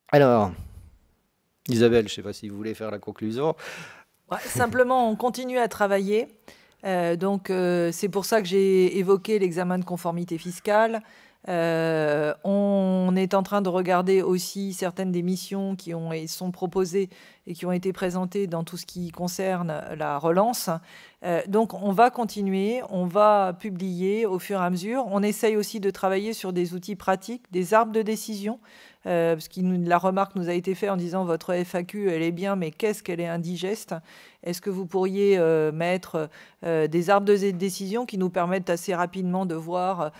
Alors, Isabelle, je ne sais pas si vous voulez faire la conclusion. Ouais, simplement, on continue à travailler. C'est pour ça que j'ai évoqué l'examen de conformité fiscale. On est en train de regarder aussi certaines des missions qui sont proposées et qui ont été présentées dans tout ce qui concerne la relance. Donc, on va continuer, on va publier au fur et à mesure. On essaye aussi de travailler sur des outils pratiques, des arbres de décision, parce que la remarque nous a été faite en disant votre FAQ, elle est bien, mais qu'est-ce qu'elle est indigeste? Est-ce que vous pourriez mettre des arbres de décision qui nous permettent assez rapidement de voir,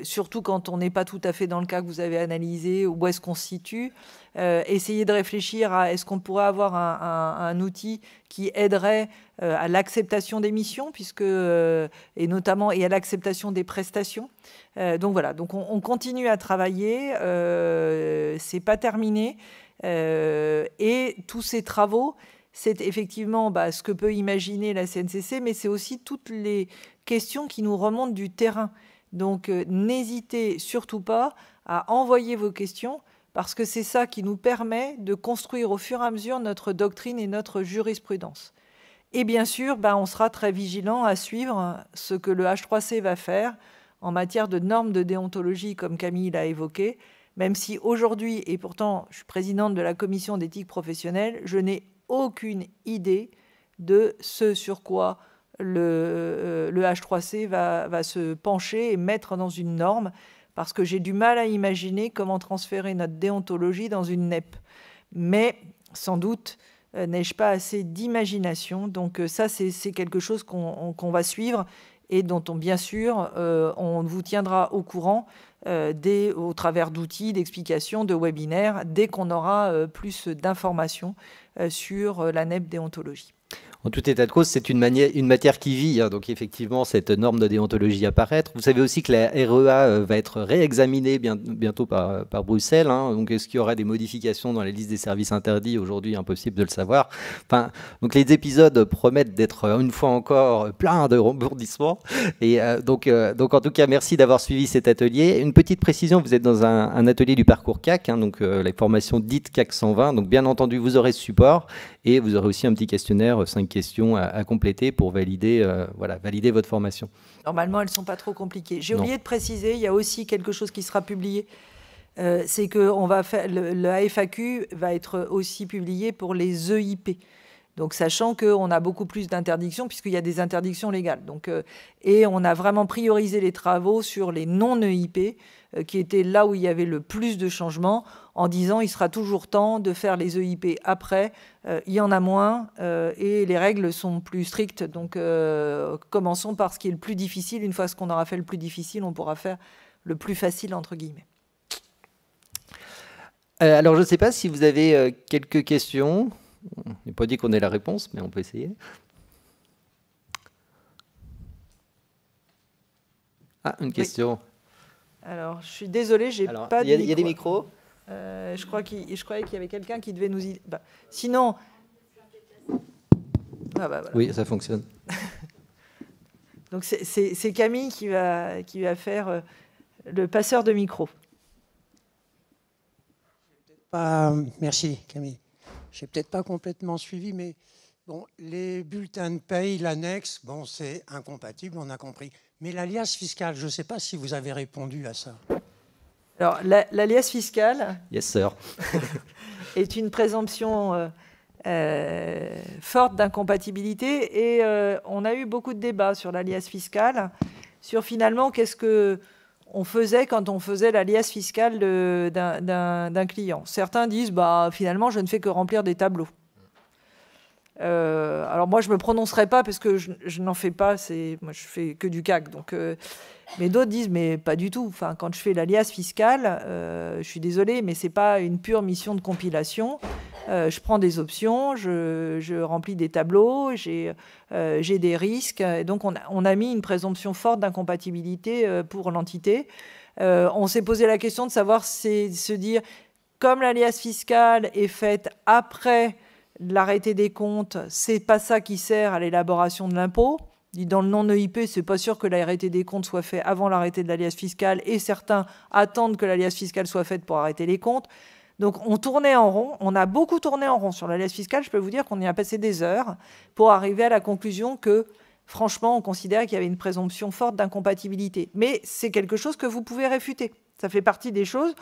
surtout quand on n'est pas tout à fait dans le cas que vous avez analysé, où est-ce qu'on se situe, essayer de réfléchir à est-ce qu'on pourrait avoir un outil qui aiderait à l'acceptation des missions, et notamment à l'acceptation des prestations. Donc voilà, on continue à travailler, c'est pas terminé, et tous ces travaux, c'est effectivement ce que peut imaginer la CNCC, mais c'est aussi toutes les questions qui nous remontent du terrain. Donc n'hésitez surtout pas à envoyer vos questions, parce que c'est ça qui nous permet de construire au fur et à mesure notre doctrine et notre jurisprudence. Et bien sûr, on sera très vigilant à suivre ce que le H3C va faire en matière de normes de déontologie, comme Camille l'a évoqué, même si aujourd'hui, et pourtant je suis présidente de la commission d'éthique professionnelle, je n'ai aucune idée de ce sur quoi le H3C va se pencher et mettre dans une norme, parce que j'ai du mal à imaginer comment transférer notre déontologie dans une NEP. Mais sans doute, n'ai-je pas assez d'imagination. Donc ça, c'est quelque chose qu'on va suivre et dont, bien sûr, on vous tiendra au courant au travers d'outils, d'explications, de webinaires, dès qu'on aura plus d'informations sur la NEP déontologie. En tout état de cause, c'est une matière qui vit, hein, donc effectivement, cette norme de déontologie apparaître. Vous savez aussi que la REA va être réexaminée bientôt par Bruxelles. Hein, donc, est-ce qu'il y aura des modifications dans la liste des services interdits? Aujourd'hui, impossible de le savoir. Enfin, donc, les épisodes promettent d'être, une fois encore, plein de rebondissements. Et donc, en tout cas, merci d'avoir suivi cet atelier. Une petite précision, vous êtes dans un atelier du parcours CAC, hein, donc la formation dite CAC 120. Donc, bien entendu, vous aurez ce support et vous aurez aussi un petit questionnaire, 5 questions à compléter pour valider votre formation. Normalement, elles ne sont pas trop compliquées. J'ai oublié de préciser, il y a aussi quelque chose qui sera publié, c'est que le FAQ va être aussi publié pour les EIP. Donc, sachant qu'on a beaucoup plus d'interdictions, puisqu'il y a des interdictions légales. Donc, et on a vraiment priorisé les travaux sur les non-EIP, qui étaient là où il y avait le plus de changements, en disant il sera toujours temps de faire les EIP après, il y en a moins, et les règles sont plus strictes. Donc, commençons par ce qui est le plus difficile. Une fois qu'on aura fait le plus difficile, on pourra faire le plus facile, entre guillemets. Alors, je ne sais pas si vous avez quelques questions. On n'est pas dit qu'on ait la réponse, mais on peut essayer. Ah, une question. Oui. Alors, je suis désolée, j'ai pas de micro. Il y a des micros. Je croyais qu'il y avait quelqu'un qui devait nous y... Bah, sinon... Ah bah voilà. Oui, ça fonctionne. Donc, c'est Camille qui va faire le passeur de micro. Merci, Camille. Je n'ai peut-être pas complètement suivi, mais bon, les bulletins de paye, l'annexe, bon, c'est incompatible, on a compris. Mais l'alias fiscal, je ne sais pas si vous avez répondu à ça. Alors, l'alias fiscal yes, sir. est une présomption forte d'incompatibilité et on a eu beaucoup de débats sur l'alias fiscal, sur finalement qu'est-ce qu'on faisait quand on faisait l'alias fiscal d'un client. Certains disent bah, finalement je ne fais que remplir des tableaux. Alors moi je ne me prononcerai pas parce que je n'en fais pas, moi je fais que du CAC. Donc, mais d'autres disent mais pas du tout. Enfin, quand je fais l'alias fiscal, je suis désolée, mais ce n'est pas une pure mission de compilation. Je prends des options, je remplis des tableaux, j'ai des risques. Et donc on a mis une présomption forte d'incompatibilité pour l'entité. On s'est posé la question de savoir se dire, comme l'alias fiscal est faite après l'arrêté des comptes, c'est pas ça qui sert à l'élaboration de l'impôt. Dans le non-EIP, c'est pas sûr que l'arrêté des comptes soit fait avant l'arrêté de l'alias fiscal et certains attendent que l'alias fiscal soit faite pour arrêter les comptes. Donc on tournait en rond, on a beaucoup tourné en rond sur l'alias fiscal. Je peux vous dire qu'on y a passé des heures pour arriver à la conclusion que, franchement, on considérait qu'il y avait une présomption forte d'incompatibilité. Mais c'est quelque chose que vous pouvez réfuter. Ça fait partie des choses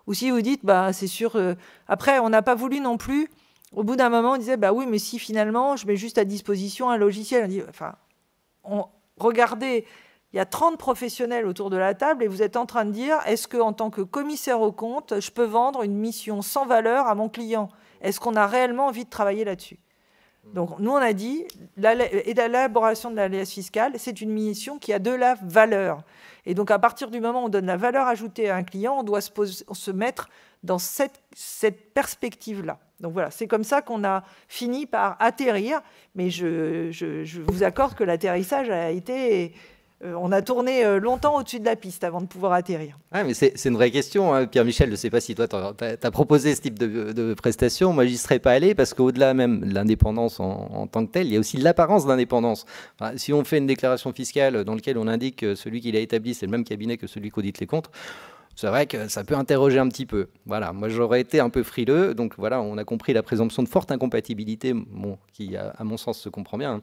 où si vous dites, bah, c'est sûr... Après, on n'a pas voulu non plus... Au bout d'un moment, on disait, bah oui, mais si finalement, je mets juste à disposition un logiciel. On dit, enfin, regardez, il y a 30 professionnels autour de la table et vous êtes en train de dire, est-ce qu'en tant que commissaire aux comptes, je peux vendre une mission sans valeur à mon client? Est-ce qu'on a réellement envie de travailler là-dessus? Donc, nous, on a dit, l'élaboration de l'alias fiscal, c'est une mission qui a de la valeur. Et donc, à partir du moment où on donne la valeur ajoutée à un client, on doit se mettre dans cette perspective-là. Donc voilà, c'est comme ça qu'on a fini par atterrir. Mais je vous accorde que l'atterrissage a été... on a tourné longtemps au-dessus de la piste avant de pouvoir atterrir. Ouais, mais c'est une vraie question, hein. Pierre-Michel, je ne sais pas si toi, tu as proposé ce type de prestation. Moi, j'y serais pas allé parce qu'au-delà même de l'indépendance en tant que telle, il y a aussi l'apparence d'indépendance. Enfin, si on fait une déclaration fiscale dans laquelle on indique que celui qui l'a établi, c'est le même cabinet que celui qui audite les comptes, c'est vrai que ça peut interroger un petit peu. Voilà, moi j'aurais été un peu frileux, donc voilà, on a compris la présomption de forte incompatibilité, bon, qui à mon sens se comprend bien.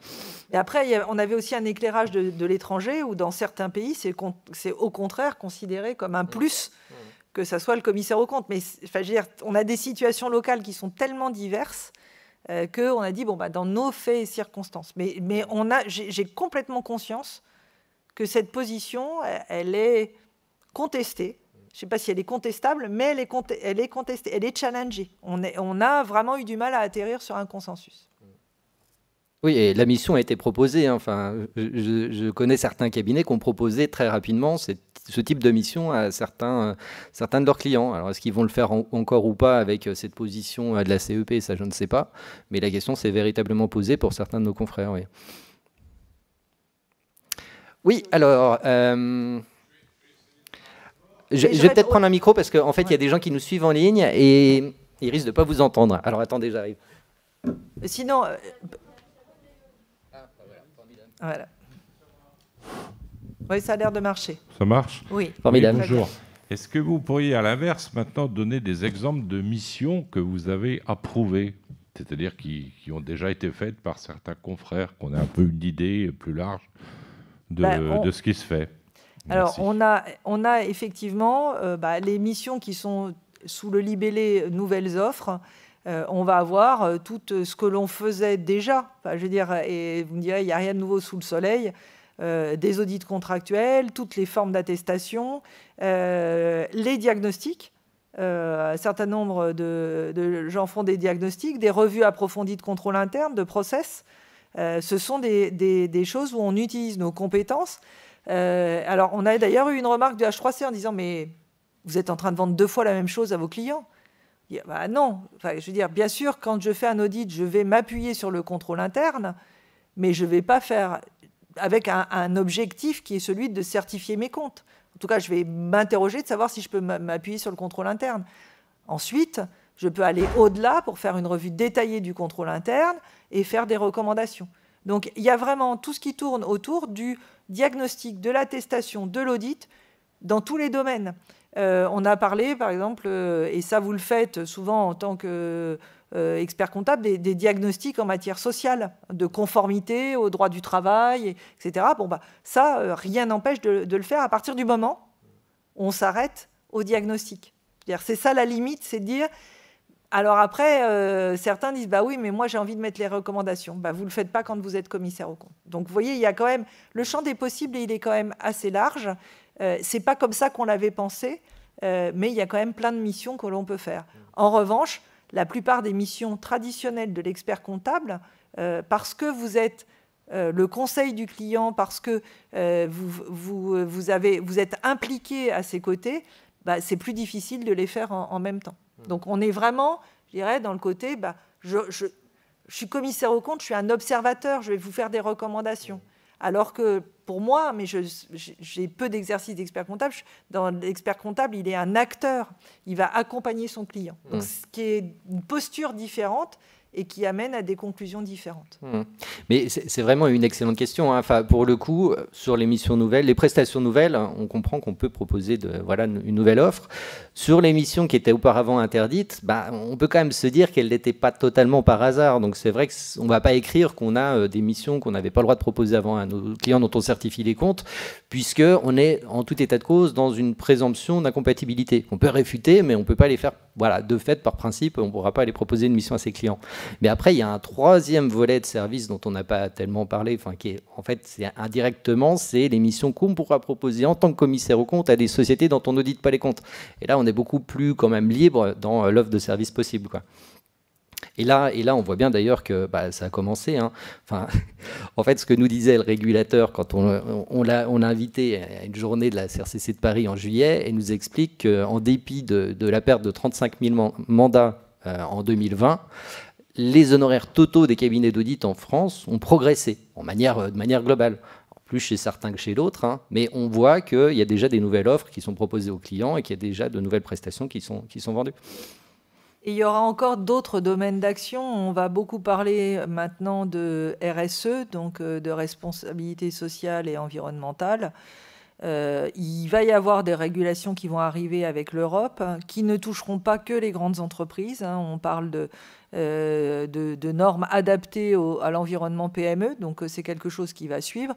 Et après, on avait aussi un éclairage de l'étranger, où dans certains pays, c'est au contraire considéré comme un plus que ça soit le commissaire aux comptes. Mais enfin, je veux dire, on a des situations locales qui sont tellement diverses qu'on a dit, bon, bah, dans nos faits et circonstances. Mais j'ai complètement conscience que cette position, elle est contestée. Je ne sais pas si elle est contestable, mais elle est contestée, elle est challengée. On a vraiment eu du mal à atterrir sur un consensus. Oui, et la mission a été proposée. Hein. Enfin, je connais certains cabinets qui ont proposé très rapidement ce type de mission à certains de leurs clients. Alors, est-ce qu'ils vont le faire encore ou pas avec cette position de la CEP? Ça, je ne sais pas. Mais la question s'est véritablement posée pour certains de nos confrères. Oui, oui, alors... Je vais peut-être prendre un micro parce qu'en fait, il y a des gens qui nous suivent en ligne et ils risquent de ne pas vous entendre. Alors, attendez, j'arrive. Sinon... Voilà. Oui, ça a l'air de marcher. Ça marche? Oui. Formidable. Oui, bonjour. Est-ce que vous pourriez, à l'inverse, maintenant donner des exemples de missions que vous avez approuvées, c'est-à-dire qui ont déjà été faites par certains confrères, qu'on ait un peu une idée plus large de ce qui se fait? Alors, on a effectivement les missions qui sont sous le libellé Nouvelles offres. on va avoir tout ce que l'on faisait déjà. Enfin, je veux dire, et vous me direz, il n'y a rien de nouveau sous le soleil. Des audits contractuels, toutes les formes d'attestation, les diagnostics. Un certain nombre de gens font des diagnostics, des revues approfondies de contrôle interne, de process. Ce sont des choses où on utilise nos compétences. Alors, on a d'ailleurs eu une remarque du H3C en disant « Mais vous êtes en train de vendre 2 fois la même chose à vos clients ?» Bah non. Enfin, je veux dire, bien sûr, quand je fais un audit, je vais m'appuyer sur le contrôle interne, mais je ne vais pas faire avec un objectif qui est celui de certifier mes comptes. En tout cas, je vais m'interroger de savoir si je peux m'appuyer sur le contrôle interne. Ensuite, je peux aller au-delà pour faire une revue détaillée du contrôle interne et faire des recommandations. Donc, il y a vraiment tout ce qui tourne autour du diagnostic, de l'attestation, de l'audit, dans tous les domaines. On a parlé, par exemple, et ça vous le faites souvent en tant qu'expert comptable, des diagnostics en matière sociale, de conformité au droit du travail, etc. Bon, bah, ça, rien n'empêche de le faire à partir du moment où on s'arrête au diagnostic. C'est ça la limite, c'est de dire... Alors après, certains disent « Bah oui, mais moi j'ai envie de mettre les recommandations. » Bah, vous ne le faites pas quand vous êtes commissaire aux comptes. Donc vous voyez, il y a quand même... Le champ des possibles, il est quand même assez large. C'est pas comme ça qu'on l'avait pensé, mais il y a quand même plein de missions que l'on peut faire. En revanche, la plupart des missions traditionnelles de l'expert comptable, parce que vous êtes le conseil du client, parce que vous êtes impliqué à ses côtés, bah, c'est plus difficile de les faire en même temps. Donc on est vraiment, je dirais, dans le côté, bah, je suis commissaire aux comptes, je suis un observateur, je vais vous faire des recommandations. Alors que pour moi, mais j'ai peu d'exercice d'expert comptable, dans l'expert comptable, il est un acteur, il va accompagner son client. Donc, ce qui est une posture différente et qui amène à des conclusions différentes. Mais c'est vraiment une excellente question. Hein. Enfin, pour le coup, sur les missions nouvelles, les prestations nouvelles, on comprend qu'on peut proposer une nouvelle offre. Sur les missions qui étaient auparavant interdites, bah, on peut quand même se dire qu'elles n'étaient pas totalement par hasard. Donc c'est vrai qu'on ne va pas écrire qu'on a des missions qu'on n'avait pas le droit de proposer avant à nos clients dont on certifie les comptes, puisqu'on est en tout état de cause dans une présomption d'incompatibilité. On peut réfuter, mais on ne peut pas les faire de fait, par principe, on ne pourra pas les proposer une mission à ses clients. Mais après, il y a un troisième volet de service dont on n'a pas tellement parlé, enfin, qui est, en fait, c'est indirectement, c'est les missions qu'on pourra proposer en tant que commissaire aux comptes à des sociétés dont on n'audite pas les comptes. Et là, on est beaucoup plus quand même libre dans l'offre de service possible, quoi. Et là, on voit bien d'ailleurs que ça a commencé. Hein. Enfin, en fait, ce que nous disait le régulateur quand on l'a invité à une journée de la CRCC de Paris en juillet, et nous explique qu'en dépit de la perte de 35 000 mandats en 2020, les honoraires totaux des cabinets d'audit en France ont progressé de manière globale. Plus chez certains que chez d'autres, hein, mais on voit qu'il y a déjà des nouvelles offres qui sont proposées aux clients et qu'il y a déjà de nouvelles prestations qui sont vendues. Et il y aura encore d'autres domaines d'action. On va beaucoup parler maintenant de RSE, donc de responsabilité sociale et environnementale. Il va y avoir des régulations qui vont arriver avec l'Europe, qui ne toucheront pas que les grandes entreprises. Hein. On parle de normes adaptées à l'environnement PME, donc c'est quelque chose qui va suivre.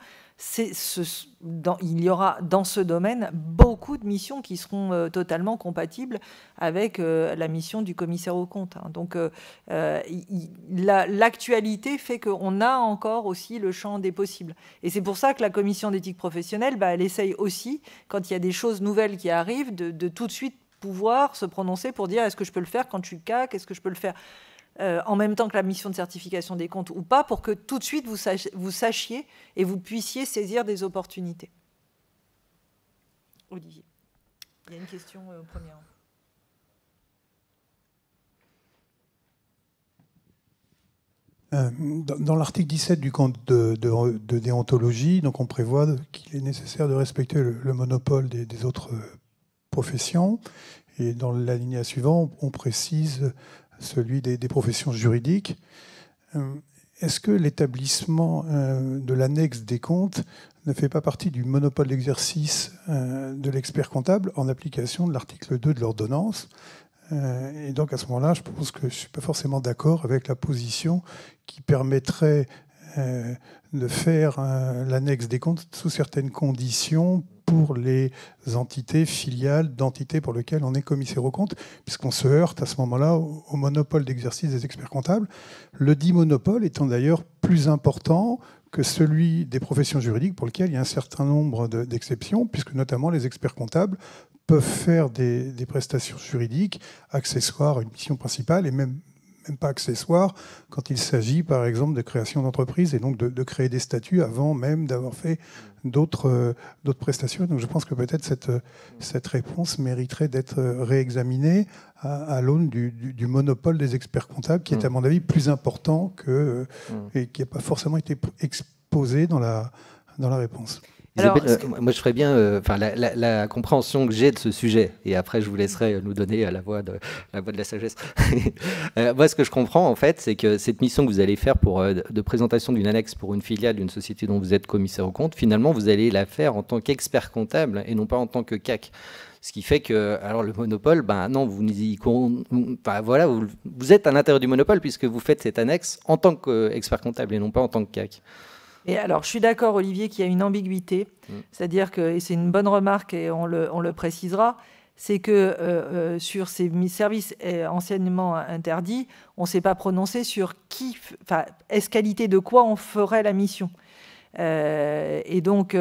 Il y aura dans ce domaine beaucoup de missions qui seront totalement compatibles avec la mission du commissaire aux comptes. Hein. Donc l'actualité fait qu'on a encore aussi le champ des possibles. Et c'est pour ça que la commission d'éthique professionnelle, elle essaye aussi, quand il y a des choses nouvelles qui arrivent, de tout de suite pouvoir se prononcer pour dire est-ce que je peux le faire quand je suis CAC, est-ce que je peux le faire en même temps que la mission de certification des comptes ou pas, pour que tout de suite vous sachiez et vous puissiez saisir des opportunités. Olivier, il y a une question première. Dans l'article 17 du Code de déontologie, donc on prévoit qu'il est nécessaire de respecter le monopole des autres professions. Et dans l'alinéa suivant, on précise celui des professions juridiques. Est-ce que l'établissement de l'annexe des comptes ne fait pas partie du monopole d'exercice de l'expert comptable en application de l'article 2 de l'ordonnance ? Et donc à ce moment-là, je pense que je ne suis pas forcément d'accord avec la position qui permettrait de faire l'annexe des comptes sous certaines conditions pour les entités filiales d'entités pour lesquelles on est commissaire aux comptes, puisqu'on se heurte à ce moment-là au monopole d'exercice des experts comptables. Le dit monopole étant d'ailleurs plus important que celui des professions juridiques pour lesquelles il y a un certain nombre d'exceptions, puisque notamment les experts comptables peuvent faire des prestations juridiques accessoires à une mission principale et même pas accessoires quand il s'agit par exemple de création d'entreprise et donc de créer des statuts avant même d'avoir fait d'autres prestations. Donc je pense que peut-être cette réponse mériterait d'être réexaminée à l'aune du monopole des experts comptables qui est à mon avis plus important et qui n'a pas forcément été exposé dans la réponse. Isabelle, moi je ferais bien la compréhension que j'ai de ce sujet, et après je vous laisserai nous donner la voix de la sagesse. Moi ce que je comprends en fait, c'est que cette mission que vous allez faire de présentation d'une annexe pour une filiale d'une société dont vous êtes commissaire aux comptes, finalement vous allez la faire en tant qu'expert comptable et non pas en tant que CAC. Ce qui fait que, alors le monopole, non, vous êtes à l'intérieur du monopole puisque vous faites cette annexe en tant qu'expert comptable et non pas en tant que CAC. Et alors, je suis d'accord, Olivier, qu'il y a une ambiguïté. C'est-à-dire que, et c'est une bonne remarque et on le précisera, c'est que sur ces services anciennement interdits, on ne s'est pas prononcé sur est-ce qualité de quoi on ferait la mission. Et donc,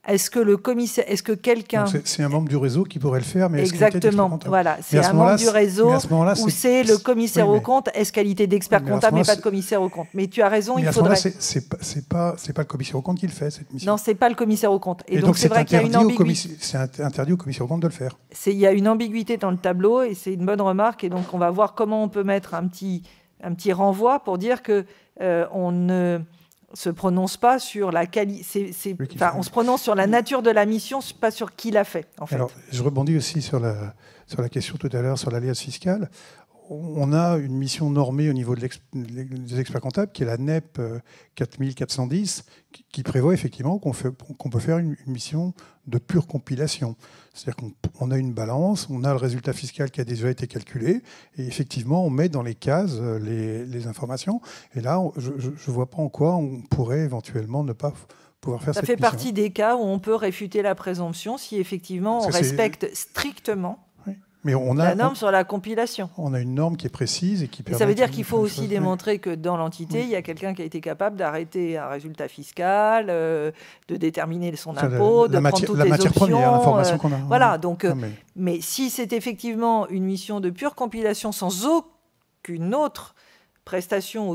est-ce que le commissaire, est-ce que quelqu'un... C'est un membre du réseau qui pourrait le faire, mais exactement, voilà, c'est un membre du réseau où c'est le commissaire au compte, est-ce qualité d'expert comptable, mais pas de commissaire au compte. Mais tu as raison, il faudrait... C'est pas le commissaire au compte qui le fait, cette mission. Non, c'est pas le commissaire au compte. Et donc c'est vrai qu'il y a une ambiguïté. C'est interdit au commissaire au compte de le faire. Il y a une ambiguïté dans le tableau, et c'est une bonne remarque, et donc on va voir comment on peut mettre un petit renvoi pour dire que on ne se prononce pas sur la qualité, on se prononce sur la nature de la mission, pas sur qui l'a fait, en fait. Alors, je rebondis aussi sur la question tout à l'heure sur l'alias fiscal. On a une mission normée au niveau des experts comptables, qui est la NEP 4410, qui prévoit effectivement qu'on peut faire une mission de pure compilation. C'est-à-dire qu'on a une balance, on a le résultat fiscal qui a déjà été calculé, et effectivement, on met dans les cases les informations. Et là, je ne vois pas en quoi on pourrait éventuellement ne pas pouvoir faire cette mission. Ça fait partie des cas où on peut réfuter la présomption si effectivement on respecte strictement la norme sur la compilation. On a une norme qui est précise et qui permet... Ça veut dire qu'il faut aussi démontrer que dans l'entité, il y a quelqu'un qui a été capable d'arrêter un résultat fiscal, de déterminer son impôt, de prendre toutes les options. La matière première, l'information qu'on a. Voilà, donc, mais si c'est effectivement une mission de pure compilation sans aucune autre prestation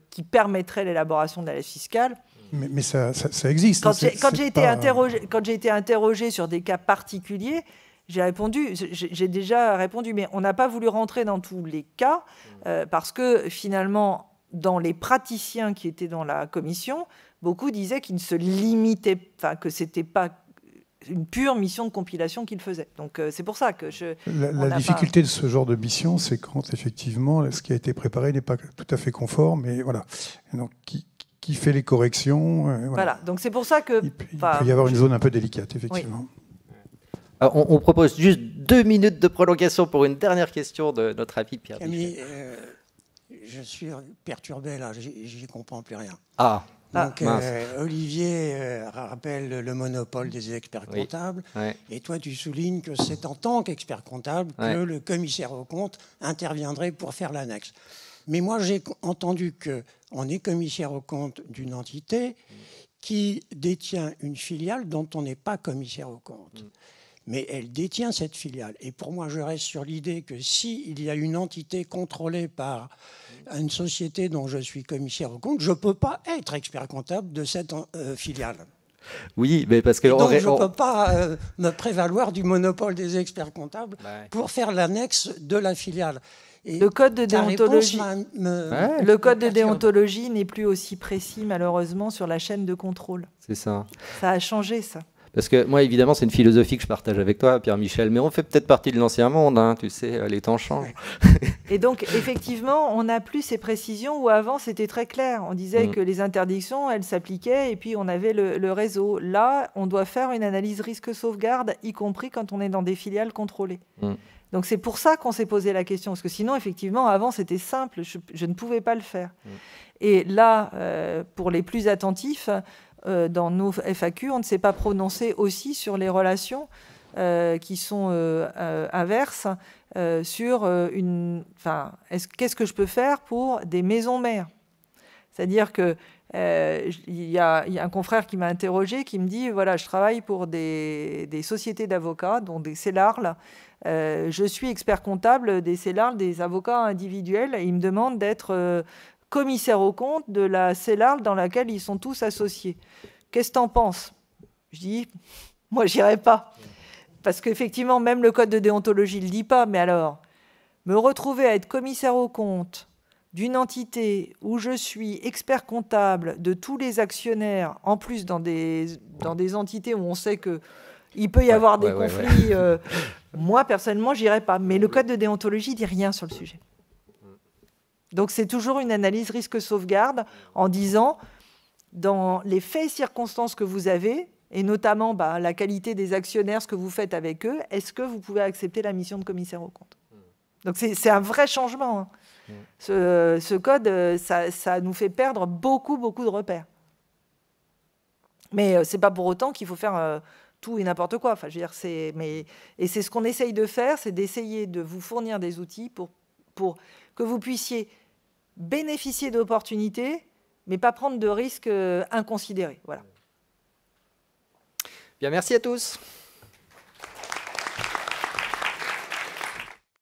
qui permettrait l'élaboration de la liste fiscale... Mais ça existe. Quand j'ai été interrogé sur des cas particuliers, j'ai déjà répondu, mais on n'a pas voulu rentrer dans tous les cas parce que finalement, dans les praticiens qui étaient dans la commission, beaucoup disaient qu'ils ne se limitaient, que c'était pas une pure mission de compilation qu'ils faisaient. Donc c'est pour ça que la difficulté de ce genre de mission, c'est quand effectivement ce qui a été préparé n'est pas tout à fait conforme, et voilà. Et donc qui fait les corrections. Voilà. Donc c'est pour ça que... Il peut y avoir une zone un peu délicate, effectivement. Oui. Alors, on propose juste 2 minutes de prolongation pour une dernière question de notre ami Pierre. Camille, je suis perturbé là, j'y comprends plus rien. Donc, Olivier rappelle le monopole des experts comptables, et toi tu soulignes que c'est en tant qu'expert comptable que le commissaire aux comptes interviendrait pour faire l'annexe. Mais moi j'ai entendu qu'on est commissaire aux comptes d'une entité qui détient une filiale dont on n'est pas commissaire aux comptes. Mais elle détient cette filiale. Et pour moi, je reste sur l'idée que s'il y a une entité contrôlée par une société dont je suis commissaire aux comptes, je ne peux pas être expert comptable de cette filiale. Oui, mais parce que... Donc je ne peux pas me prévaloir du monopole des experts comptables pour faire l'annexe de la filiale. Et le code de déontologie n'est plus aussi précis, malheureusement, sur la chaîne de contrôle. C'est ça. Ça a changé, ça. Parce que moi, évidemment, c'est une philosophie que je partage avec toi, Pierre-Michel, mais on fait peut-être partie de l'ancien monde, hein, tu sais, les temps changent. Et donc, effectivement, on n'a plus ces précisions où avant, c'était très clair. On disait que les interdictions, elles s'appliquaient et puis on avait le réseau. Là, on doit faire une analyse risque-sauvegarde, y compris quand on est dans des filiales contrôlées. Donc, c'est pour ça qu'on s'est posé la question, parce que sinon, effectivement, avant, c'était simple, je ne pouvais pas le faire. Et là, pour les plus attentifs, dans nos FAQ, on ne s'est pas prononcé aussi sur les relations qui sont inverses, sur qu'est-ce que je peux faire pour des maisons mères. C'est-à-dire que il y a un confrère qui m'a interrogé, qui me dit, voilà, je travaille pour des sociétés d'avocats, dont des CELARL. Je suis expert comptable des CELARL, des avocats individuels, et il me demande d'être commissaire aux comptes de la CELARL dans laquelle ils sont tous associés. Qu'est-ce que tu en penses? Je dis, moi, j'irai pas. Parce qu'effectivement, même le code de déontologie ne le dit pas. Mais alors, me retrouver à être commissaire aux comptes d'une entité où je suis expert comptable de tous les actionnaires, en plus dans des entités où on sait qu'il peut y avoir des conflits, moi, personnellement, j'irai pas. Mais le code de déontologie ne dit rien sur le sujet. Donc, c'est toujours une analyse risque-sauvegarde en disant, dans les faits et circonstances que vous avez, et notamment la qualité des actionnaires, ce que vous faites avec eux, est-ce que vous pouvez accepter la mission de commissaire aux comptes? Donc, c'est un vrai changement. Hein. Ce code, ça nous fait perdre beaucoup de repères. Mais ce n'est pas pour autant qu'il faut faire tout et n'importe quoi. Enfin, je veux dire, et c'est ce qu'on essaye de faire, c'est d'essayer de vous fournir des outils pour que vous puissiez bénéficier d'opportunités, mais pas prendre de risques inconsidérés. Voilà. Bien, merci à tous.